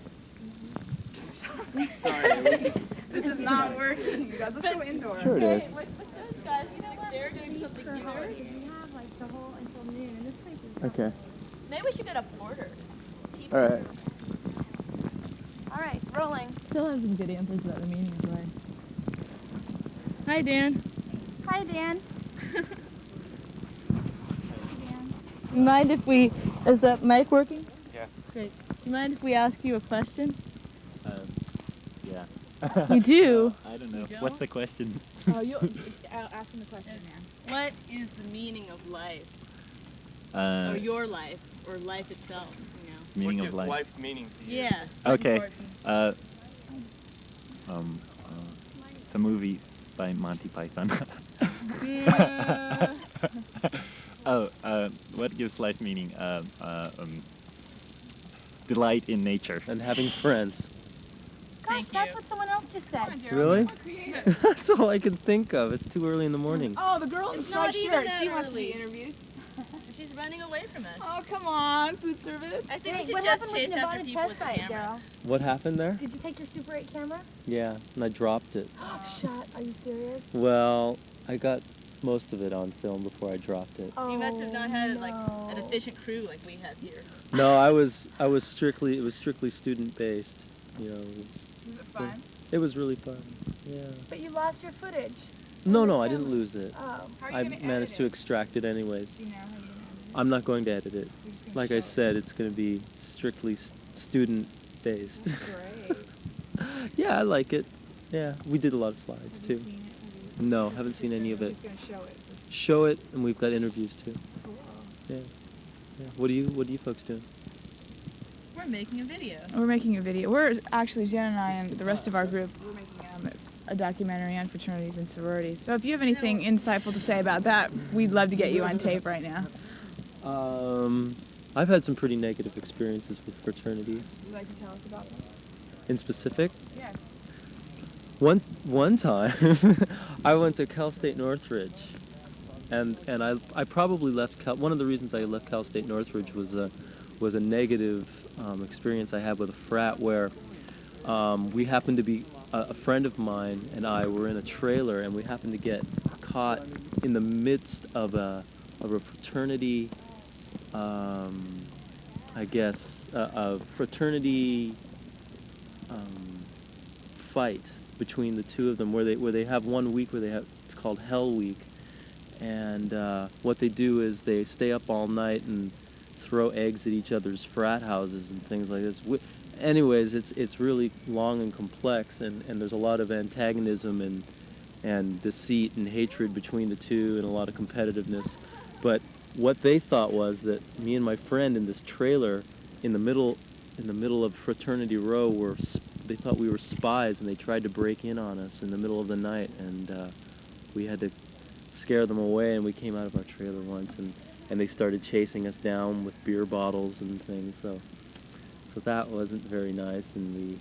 Sorry. This is not working. You guys, let's go indoors. Sure it is. With those guys, you know what? They're doing something new. We have like the whole until noon, and this place is... Okay. Maybe we should get a porter. All right. All right, rolling. Still have some good answers about the meaning of life. Hi, Dan. Hi, Dan. You mind if we... Is that mic working? Yeah. Great. Do you mind if we ask you a question? Yeah. You do? I don't know. You don't? What's the question? Oh, I'll ask him the question, man. What is the meaning of life? Uh, Or your life, or life itself, Meaning what of gives life. life meaning to you? Yeah. Okay. it's a movie by Monty Python. Oh, what gives life meaning? Delight in nature. And having friends. Gosh, that's what someone else just said. Really? That's all I can think of. It's too early in the morning. Oh, the girl in the It's striped not even shirt. that She wants to be early. interviewed. She's running away from us. Oh, come on, food service. I think Wait, we should what just happened with chase after Nevada people test with the site, camera. What happened there? Did you take your Super 8 camera? Yeah, and I dropped it. Shut. Are you serious? Well, I got most of it on film before I dropped it. Oh, You must have not had like an efficient crew like we have here. No, it was strictly student based. You know, Was it fun? It was really fun. Yeah. But you lost your footage. No, I didn't lose it. Oh. How are you I gonna managed edit to it? extract it anyways. Do you know how you're gonna edit it? I'm not going to edit it. You're just gonna Like show I it. said, it's going to be strictly student based. Great. Yeah, I like it. Yeah, we did a lot of slides Have you too. seen it? No, haven't seen any of I'm it. just gonna show it. Show it, and we've got interviews too. Cool. Yeah. Yeah. What are you folks doing? We're making a video. We're making a video. We're actually, Jen and I and the rest of our group, we're making a documentary on fraternities and sororities. So if you have anything insightful to say about that, we'd love to get you on tape right now. I've had some pretty negative experiences with fraternities. Would you like to tell us about them? In specific, Yes. one time, I went to Cal State Northridge, and I probably left Cal. One of the reasons I left Cal State Northridge was a negative experience I had with a frat where we happened to be a friend of mine and I were in a trailer, and we happened to get caught in the midst of a fraternity. I guess a fraternity fight between the two of them, where they have 1 week where they have, it's called Hell Week, and what they do is they stay up all night and throw eggs at each other's frat houses and things like this. Anyways, it's really long and complex, and there's a lot of antagonism and deceit and hatred between the two, and a lot of competitiveness. But what they thought was that me and my friend in this trailer in the middle of Fraternity Row they thought we were spies, and they tried to break in on us in the middle of the night, and we had to scare them away, and we came out of our trailer once, and they started chasing us down with beer bottles and things, so that wasn't very nice, and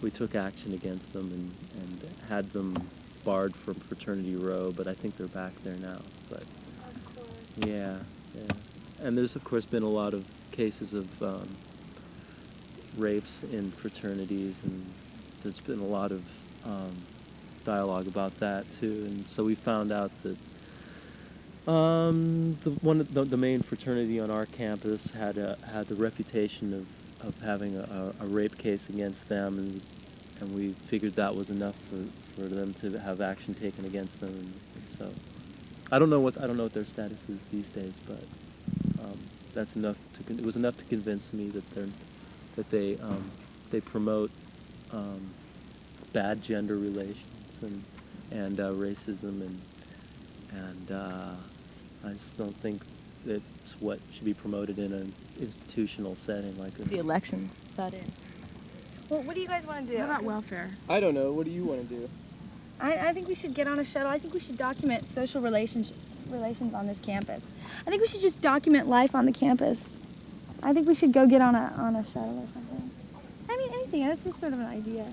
we took action against them and had them barred from Fraternity Row, but I think they're back there now. But yeah. And there's of course been a lot of cases of rapes in fraternities, and there's been a lot of dialogue about that too. And so we found out that the main fraternity on our campus had the reputation of having a rape case against them, and we figured that was enough for them to have action taken against them, and so I don't know what their status is these days, but that's enough it was enough to convince me that they promote bad gender relations and racism, and I just don't think that's what should be promoted in an institutional setting like The elections, is that it? Well, what do you guys want to do? What about welfare? I don't know. What do you want to do? I think we should get on a shuttle. I think we should document social relations on this campus. I think we should just document life on the campus. I think we should go get on a shuttle or something. I mean, anything. That's just sort of an idea.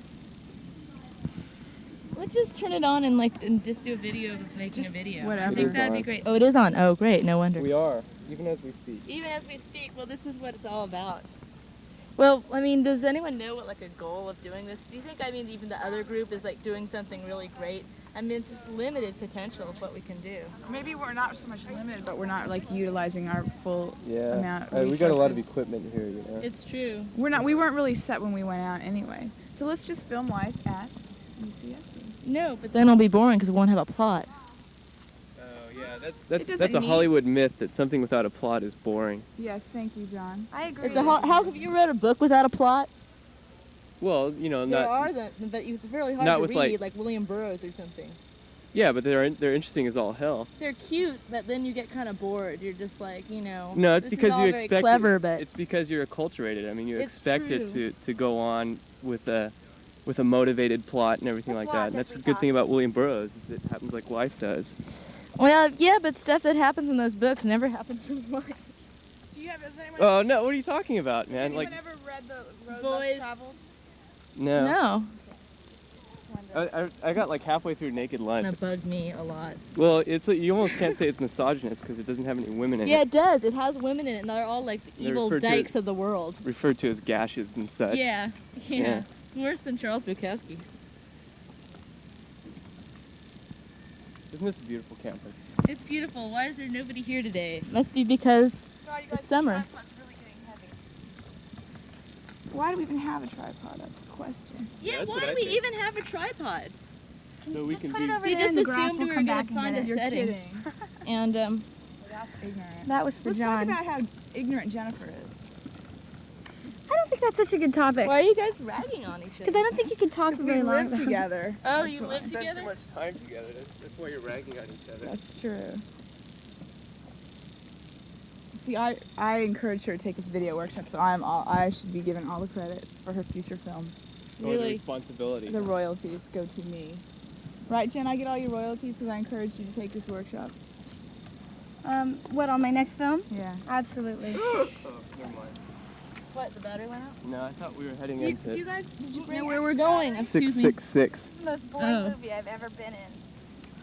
Let's just turn it on and just do a video of making a video. whatever. I think It is that'd be on. great. Oh, it is on. Oh, great. No wonder. We are, even as we speak. Even as we speak, well, this is what it's all about. Well, I mean, does anyone know what a goal of doing this? Do you think, even the other group is doing something really great? I mean, it's just limited potential of what we can do. Maybe we're not so much limited, but we're not utilizing our full amount of we got a lot of resources. equipment here, you know. It's true. We weren't really set when we went out anyway. So let's just film life at UCSC. No, but then it'll be boring because we won't have a plot. Oh yeah, It doesn't that's a need- Hollywood myth that something without a plot is boring. Yes, thank you, John. I agree. How have you read a book without a plot? Well, you know, There not are them, but it's really hard not to with, read, like William Burroughs or something. yeah, but they're interesting as all hell. They're cute, but then you get kind of bored. You're just like, No, it's this is because all you very expect clever, it. but It's because you're acculturated. I mean, you It's expect it true. to go on with a with a motivated plot and everything like that. And that's the good thing about William Burroughs, is it happens like life does. Well, yeah, but stuff that happens in those books never happens in life. Has anyone Oh no, what are you talking about, man? anyone Like, ever read The Road Boys. Less Traveled? no. No. I got like halfway through Naked Lunch. That bugged me a lot. Well, it's you almost can't say it's misogynist because it doesn't have any women in Yeah, it. it does. It has women in it, and they're all like the They're evil referred to dykes as- of the world. Referred to as gashes and such. Yeah. Yeah. Worse than Charles Bukowski. Isn't this a beautiful campus? It's beautiful. Why is there nobody here today? Must be because it's summer. Why do we even have a tripod? That's the question. Yeah, that's why what do I we think. even have a tripod? So we can Put be. it over They there in just the grass. assumed We'll we were come going back to and find get a it. You're setting. kidding. And That's ignorant. That was for Let's John. talk about how ignorant Jennifer is. I don't think that's such a good topic. why are you guys ragging on each other? Because I don't think you can talk We very long live about it. together. Oh, That's you why. live Spend together? too much time together. That's why you're ragging on each other. That's true. See, I encouraged her to take this video workshop, so I should be given all the credit for her future films. Or the responsibility. The royalties go to me. Right, Jen? I get all your royalties because I encouraged you to take this workshop. What, on my next film? Yeah. Absolutely. Oh, never mind. What, the battery went out? No, I thought we were heading Do you into guys, did you bring know where we're going? Excuse me. 666. This is the most boring Oh. movie I've ever been in.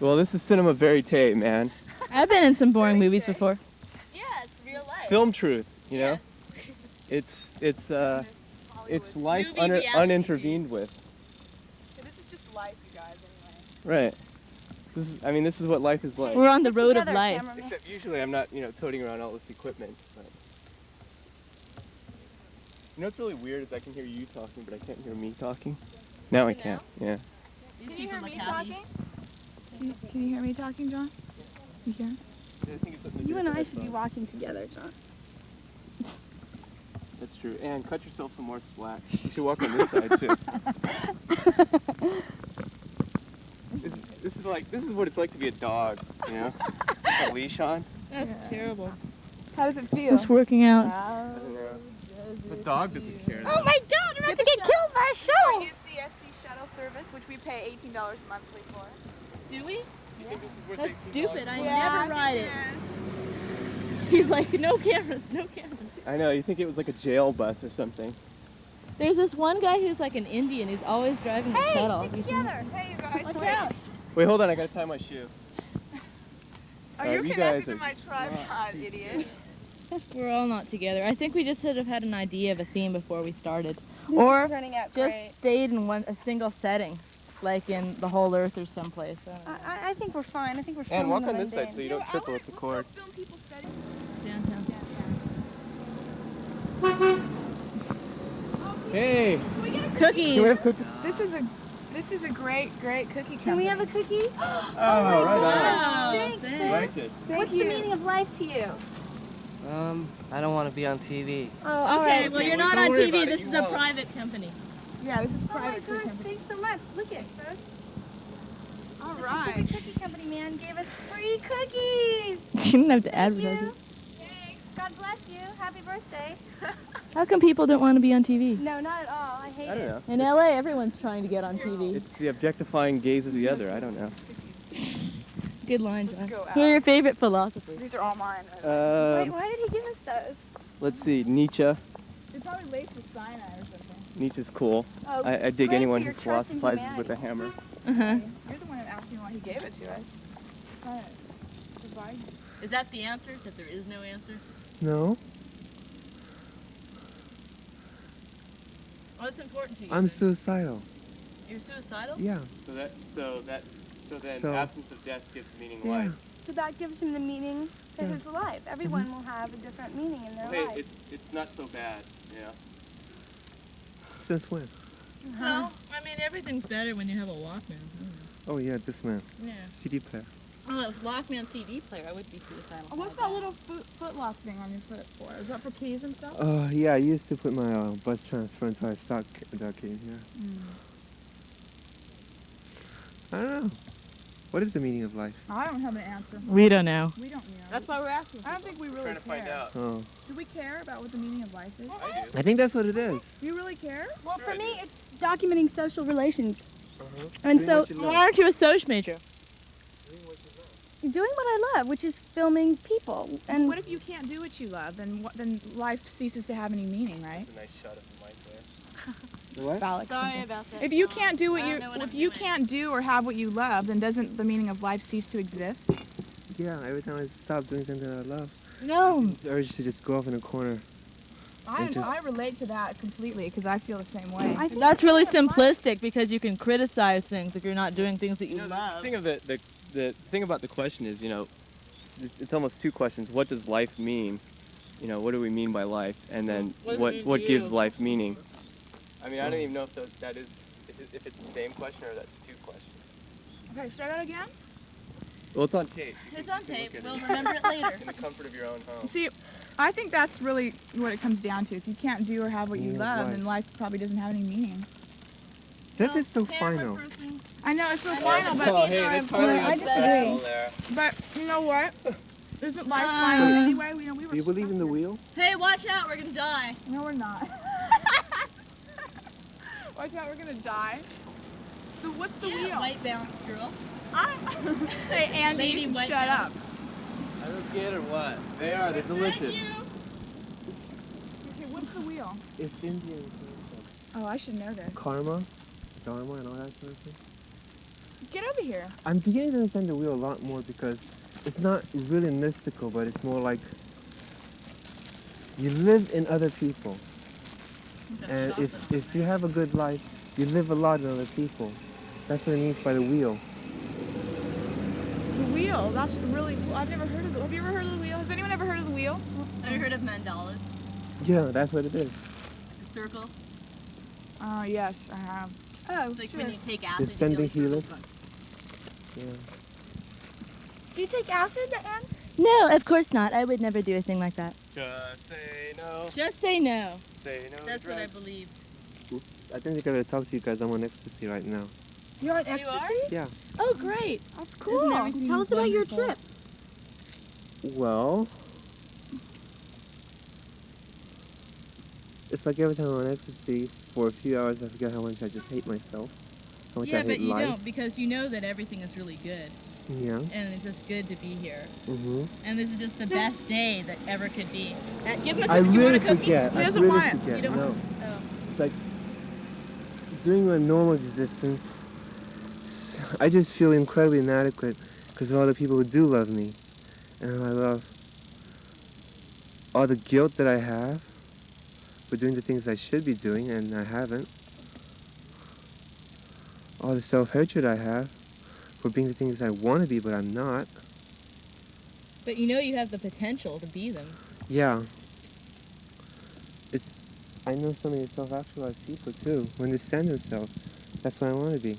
Well, this is cinema verite, man. I've been in some boring movies before. Yeah, it's real life. Film truth, you know? It's life Movie reality. unintervened with. This is just life, you guys, anyway. Right. This is what life is like. We're on the road of Together, life. cameraman. Except usually I'm not, toting around all this equipment. But. You know what's really weird is I can hear you talking, but I can't hear me talking. Now I can. Yeah. These Can you people hear look me happy. talking? Can you hear me talking, John? You can? I think it's something to do You with and the I should be headphones. walking together, John. That's true. And cut yourself some more slack. You should walk on this side too. This is what it's like to be a dog, you know? With a leash on. That's terrible. How does it feel? It's working out. I don't know. The dog doesn't care. Oh my God! I'm about to get killed by a So show. UCSC shuttle service, which we pay $18 monthly for. Do we? You think this is worth That's $18 stupid. I a month? never ride it. She's like, no cameras, no cameras. I know, you think it was like a jail bus or something. There's this one guy who's like an Indian. He's always driving the shuttle. Stick together. Hey, you guys, Watch wait. out. Wait, hold on, I gotta tie my shoe. Are you you connected guys to are my tripod, idiot? We're all not together. I think we just should have had an idea of a theme before we started. This Or is turning out just great. stayed in a single setting, like in the whole Earth or someplace. I don't know. I think we're fine. I think we're And filming walk the on this side mundane. so you don't trip with the cord. Downtown. Hey! Cookies! Can we have cookies? This is a great cookie company. Can we have a cookie? Oh, right on. Wow, Thanks, thanks. sis. Righteous. What's the meaning of life to you? I don't want to be on TV. Oh, all Okay, right. well you're well, not don't on worry TV. about it, This you is a won't. private company. Yeah, this is Oh my private cookie gosh, company. thanks so much. Look it, sis. All The right. Cookie Company man gave us free cookies. You didn't have to Thank advertise you. it. Thanks. God bless you. Happy birthday. How come people don't want to be on TV? No, not at all. I hate I don't it. know. In LA, everyone's trying to get on TV. It's the objectifying gaze of the other, I don't know. Good line, John. go Who are out. your favorite philosophers? These are all mine. Wait, why did he give us those? Let's see, Nietzsche. They're probably laced with cyanide or something. Nietzsche's cool. Oh, I dig pray for anyone who your trust in philosophizes with a humanity. hammer. Uh-huh. You're the one that asked me why he gave it to us. Goodbye. Is that the answer? That there is no answer? No, What's important to you? I'm suicidal. You're suicidal? Yeah. So then So- absence of death gives meaning Yeah. life. So that gives him the meaning to Yeah. his life. Everyone will have a different meaning in their Hey, life. it's not so bad, yeah. Since when? Well, I mean, everything's better when you have a Walkman. Oh yeah, this man. Yeah. CD player. Oh, it was Walkman CD player. I would be suicidal. Oh, what's that little foot lock thing on your foot for? Is that for keys and stuff? Yeah, I used to put my bus transfer into a sock key. Yeah. I don't know. What is the meaning of life? I don't have an answer. We don't know. We don't know. That's why we're asking. I don't think we really Trying to care. find out. Oh, Do we care about what the meaning of life is? I do. I think that's what it is. Do you really care? Well, for me, it's documenting social relations. Doing And so, what you love. Why aren't you a Soch major? doing what I love, which is filming people. And what if you can't do what you love? Then life ceases to have any meaning, right? That's a nice shot of the mic there. What? Phallic Sorry symbol. about that. If you can't do what I you don't know what if I'm you doing. can't do or have what you love, then doesn't the meaning of life cease to exist? Yeah, every time I stop doing something I love, No. it's the urge to just go off in a corner. I relate to that completely because I feel the same way. That's really simplistic because you can criticize things if you're not doing things that you The love. thing of the thing about the question is, it's almost two questions. What does life mean? What do we mean by life? And then What does it mean what to gives you? life meaning? I mean, I don't even know if that is if it's the same question or that's two questions. Okay, say that again. Well, it's on tape. It's on tape. Look at We'll it. remember it later. In the comfort of your own home. See, I think that's really what it comes down to. If you can't do or have what you Yeah, love, right. then life probably doesn't have any meaning. That is so final. I know it's so I know final, the but cookies are important. I disagree. But you know what? Isn't life final anyway? We were. Do you believe in the wheel? Hey, watch out, we're gonna die. No, we're not. Watch out, we're gonna die. So what's the wheel? White balance girl. Hey, Andy, Lady white shut up. balance. Are those good or what? They are. They're delicious. Okay, what's the wheel? It's Indian. Oh, I should know this. Karma, dharma, and all that sort of thing. Get over here. I'm beginning to understand the wheel a lot more because it's not really mystical, but it's more like you live in other people. And if you have a good life, you live a lot in other people. That's what it means by the wheel. The wheel. That's really cool. I've never heard of it. Have you ever heard of the wheel? Has anyone ever heard of the wheel? Have you heard of mandalas? Yeah, that's what it is. The circle? Yes, I have. Oh, Like when you take acid. Descending helix. Yeah. Do you take acid, Anne? No, of course not. I would never do a thing like that. Just say no. Just say no. Say no. That's to what I drugs. believe. Oops. I think I gotta talk to you guys. I'm on ecstasy right now. You're on ecstasy? Yeah. Oh, great. That's cool. Isn't everything Tell us about your wonderful? trip. Well, it's like every time I'm on ecstasy, for a few hours I forget how much I just hate myself, how much I Yeah, hate but you life. don't because you know that everything is really good. Yeah. And it's just good to be here. Mhm. And this is just the best day that ever could be. Give him a I cookie. Do you want really a cookie? forget. He I doesn't really want it. forget. You don't No. want it. Oh. It's like during my normal existence, I just feel incredibly inadequate because of all the people who do love me, and who I love. All the guilt that I have for doing the things I should be doing and I haven't. All the self-hatred I have for being the things I want to be but I'm not. But you know you have the potential to be them. Yeah. I know so many self-actualized people too, who understand themselves. That's what I want to be.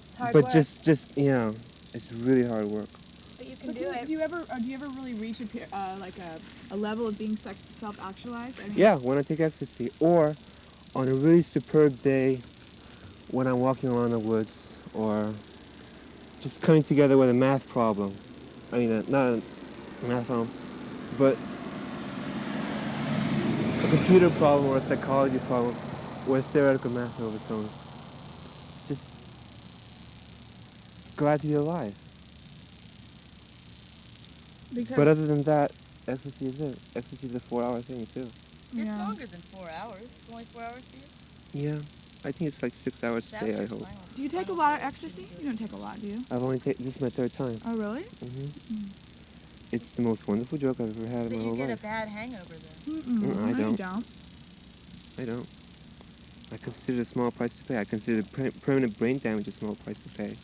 It's hard But work. just yeah, it's really hard work. But you can do it. Do you ever really reach a level of being self-actualized? I mean, Yeah, when I take ecstasy, or on a really superb day when I'm walking around the woods, or just coming together with a math problem. I mean, not a math problem, but a computer problem or a psychology problem with theoretical math overtones. Just glad to be alive. Because Uh-huh. But other than that, ecstasy is it. Ecstasy is a 4-hour thing too. It's longer than 4 hours. It's only 4 hours for you? Yeah, I think it's like 6 hours a day, I hope. Do you take a lot of ecstasy? You don't take a lot, do you? I've only taken, this is my 3rd time. Oh, really? Hmm. It's the most wonderful drug I've ever had in But my you whole get a life. bad hangover then. I No, don't. you don't. I don't. I consider it a small price to pay. I consider permanent brain damage a small price to pay.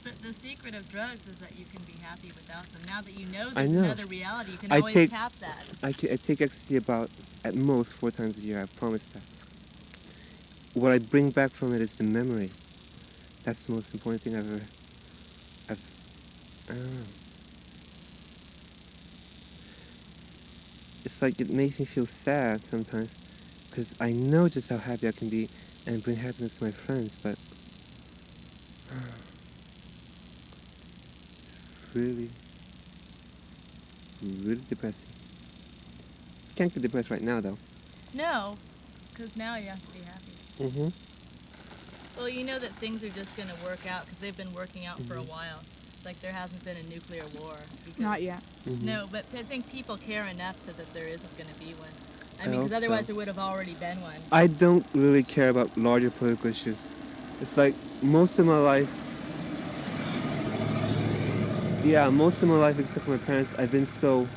But the secret of drugs is that you can be happy without them. Now that you know I there's know. another reality, you can I always take- tap that. I take ecstasy about, at most, 4 times a year. I promise that. What I bring back from it is the memory. That's the most important thing I don't know. It's like it makes me feel sad sometimes because I know just how happy I can be and bring happiness to my friends, but really, really depressing. can't get depressed right now, though. No, because now you have to be happy. Mm-hmm. Well, you know that things are just going to work out because they've been working out for a while. Like there hasn't been a nuclear war. Because, Not yet. No, but I think people care enough so that there isn't going to be one. I I mean, because hope otherwise so. there would have already been one. I don't really care about larger political issues. It's like most of my life, except for my parents, I've been so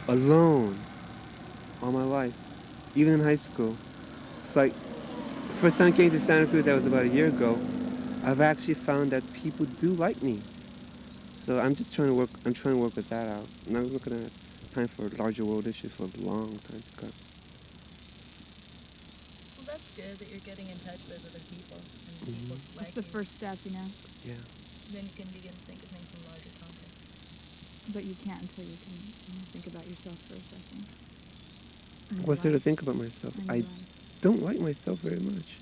alone all my life, even in high school. It's like, first time I came to Santa Cruz, that was about a year ago, I've actually found that people do like me. So I'm just trying to work with that out. I'm not looking at time for larger world issues for a long time to come. Well, that's good that you're getting in touch with other people and people like That's the first step, you know. Yeah. Then you can begin to think of things in larger context. But you can't until you can think about yourself first, I think. What's there to think about myself? I don't like myself very much.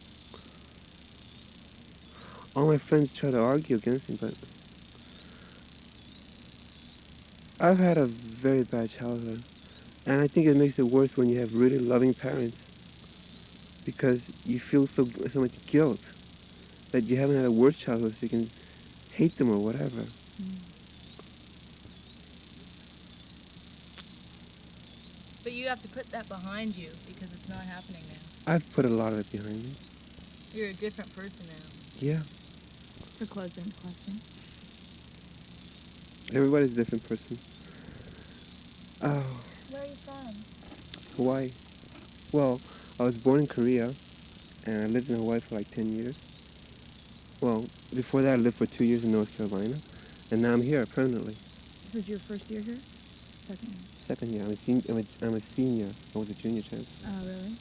All my friends try to argue against me, but I've had a very bad childhood. And I think it makes it worse when you have really loving parents, because you feel so much guilt that you haven't had a worse childhood, so you can hate them or whatever. But you have to put that behind you because it's not happening now. I've put a lot of it behind me. You're a different person now. Yeah. It's a closed-end question. Everybody's a different person. Oh, Where are you from? Hawaii. Well, I was born in Korea, and I lived in Hawaii for like 10 years. Well, before that I lived for 2 years in North Carolina, and now I'm here permanently. This is your first year here? Second year? Second year. I'm a senior. I was a junior chance. Oh, really?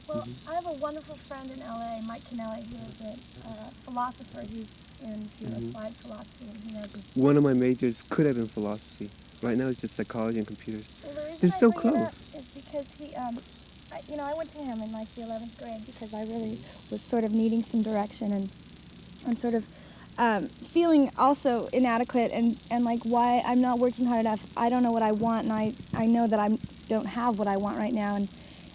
Well, I have a wonderful friend in LA, Mike Kennelly, who is a philosopher. He's into applied philosophy, and he knows his... One of my majors could have been philosophy. Right now it's just psychology and computers. Well, the reason They're so I bring it up close. is because he, I went to him in like the 11th grade because I really was sort of needing some direction and sort of feeling also inadequate and like why I'm not working hard enough. I don't know what I want, and I know that I don't have what I want right now, and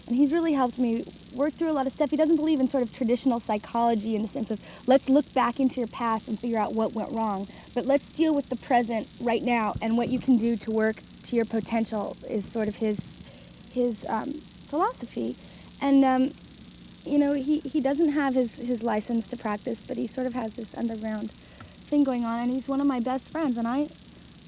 he's really helped me work through a lot of stuff. He doesn't believe in sort of traditional psychology in the sense of let's look back into your past and figure out what went wrong, but let's deal with the present right now, and what you can do to work to your potential is sort of his philosophy. And you know, he doesn't have his license to practice, but he sort of has this underground thing going on, and he's one of my best friends, and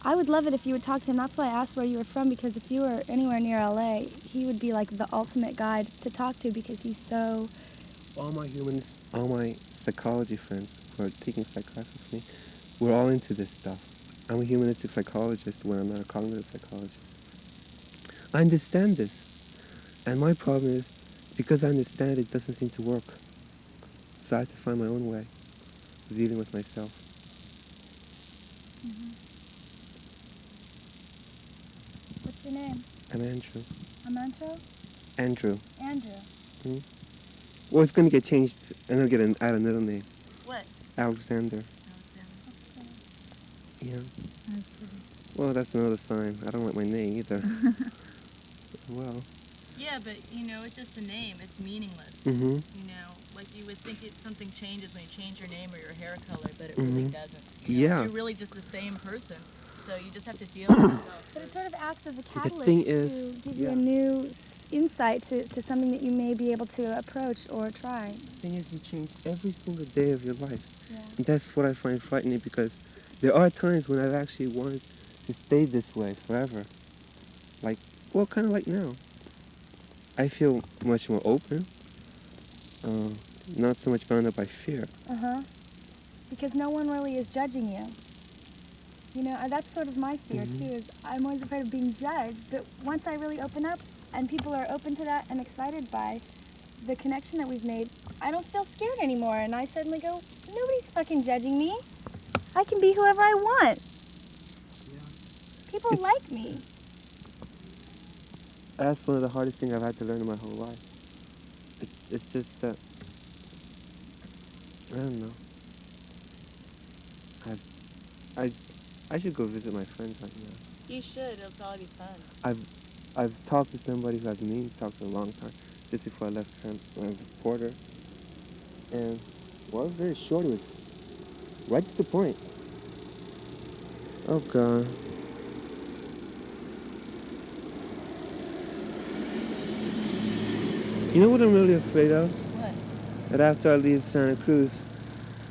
I would love it if you would talk to him. That's why I asked where you were from, because if you were anywhere near LA, he would be like the ultimate guide to talk to, because he's so... All my psychology friends who are taking psych classes with me, we're all into this stuff. I'm a humanistic psychologist when I'm not a cognitive psychologist. I understand this. And my problem is, because I understand it doesn't seem to work. So I have to find my own way of dealing with myself. What's your name? I'm Andrew. Amanto? Andrew. Andrew. Well, it's going to get changed. I'm going to add another name. What? Alexander. That's pretty. Yeah. That's pretty. Well, that's another sign. I don't like my name either. Well. Yeah, but you know, it's just a name. It's meaningless. Mm-hmm. You know, like you would think something changes when you change your name or your hair color, but it really doesn't. You know? Yeah. You're really just the same person. So you just have to deal with yourself. But it sort of acts as a The catalyst thing is, to give you a new insight to something that you may be able to approach or try. The thing is, you change every single day of your life. Yeah. And that's what I find frightening, because there are times when I've actually wanted to stay this way forever. Like, well, kind of like now. I feel much more open, not so much bound up by fear. Because no one really is judging you. You know, that's sort of my fear too, is I'm always afraid of being judged, but once I really open up and people are open to that and excited by the connection that we've made, I don't feel scared anymore, and I suddenly go, nobody's fucking judging me. I can be whoever I want. People like me. That's one of the hardest things I've had to learn in my whole life. It's just that, I don't know. I should go visit my friends right now. You should. It'll probably be fun. I've talked to somebody who I've meaning to talk to a long time, just before I left Porter. And, well, it was very short. It was right to the point. Oh, God. You know what I'm really afraid of? What? That after I leave Santa Cruz,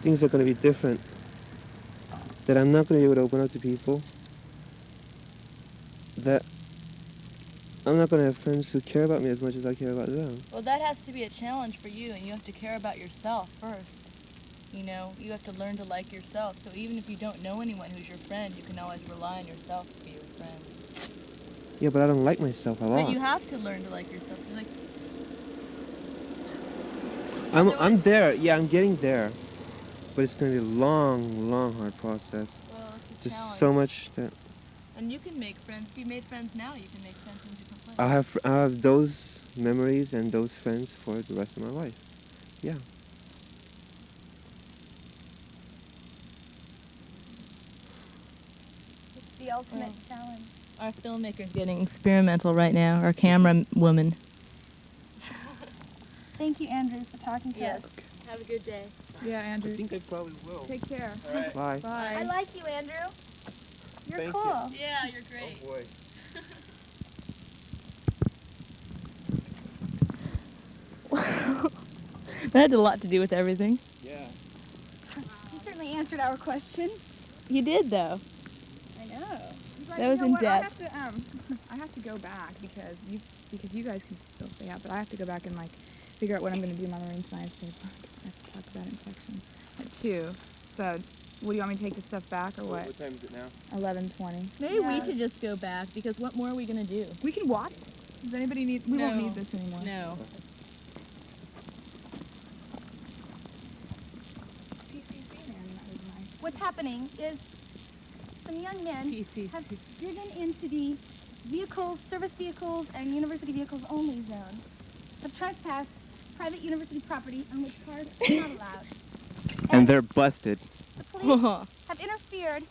things are going to be different. That I'm not going to be able to open up to people. That I'm not going to have friends who care about me as much as I care about them. Well, that has to be a challenge for you, and you have to care about yourself first. You know, you have to learn to like yourself. So even if you don't know anyone who's your friend, you can always rely on yourself to be your friend. Yeah, but I don't like myself a lot. But you have to learn to like yourself. You're like, I'm there. Yeah, I'm getting there. But it's going to be a long, long, hard process. well, it's a There's challenge. so much that And you can make friends. If you made friends now, you can make friends in different places. I'll have those memories and those friends for the rest of my life. Yeah. It's the ultimate challenge. Our filmmaker's getting experimental right now. Our camera woman. Thank you, Andrew, for talking to us. Have a good day. Yeah, Andrew. I think I probably will. Take care. All right. Bye. Bye. I like you, Andrew. You're Thank cool. you. Yeah, you're great. Oh, boy. That had a lot to do with everything. Yeah. He certainly answered our question. You did, though. I know. That was in depth. I have to go back because you guys can still stay out, but I have to go back and like figure out what I'm going to do in my marine science paper because I have to talk about it in section at 2. So, what do you want me to take the stuff back or what? What time is it now? 11:20. Maybe we should just go back because what more are we going to do? We can watch. Does anybody need? We won't need this anymore. No. PCC man, that was nice. What's happening is some young men have driven into the service vehicles and university vehicles only zone, have trespassed private university property on which cars are not allowed. And they're busted. The police have interfered,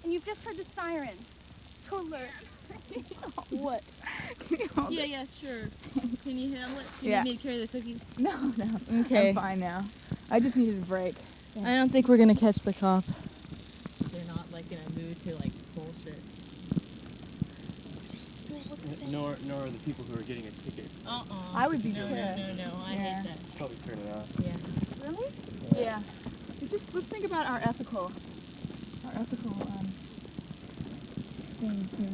and you've just heard the siren to alert. What? Yeah, sure. Can you handle it? Do you Yeah. need me to carry the cookies? No. Okay. I'm fine now. I just needed a break. I don't think we're going to catch the cop. They're not like in a mood to like bullshit. Nor are the people who are getting a ticket. I would be No, pissed. no, I hate that. Probably turn it off. Yeah. Really? Yeah. It's just, let's think about our ethical things here.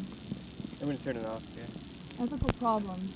I'm going to turn it off, yeah. Ethical problems.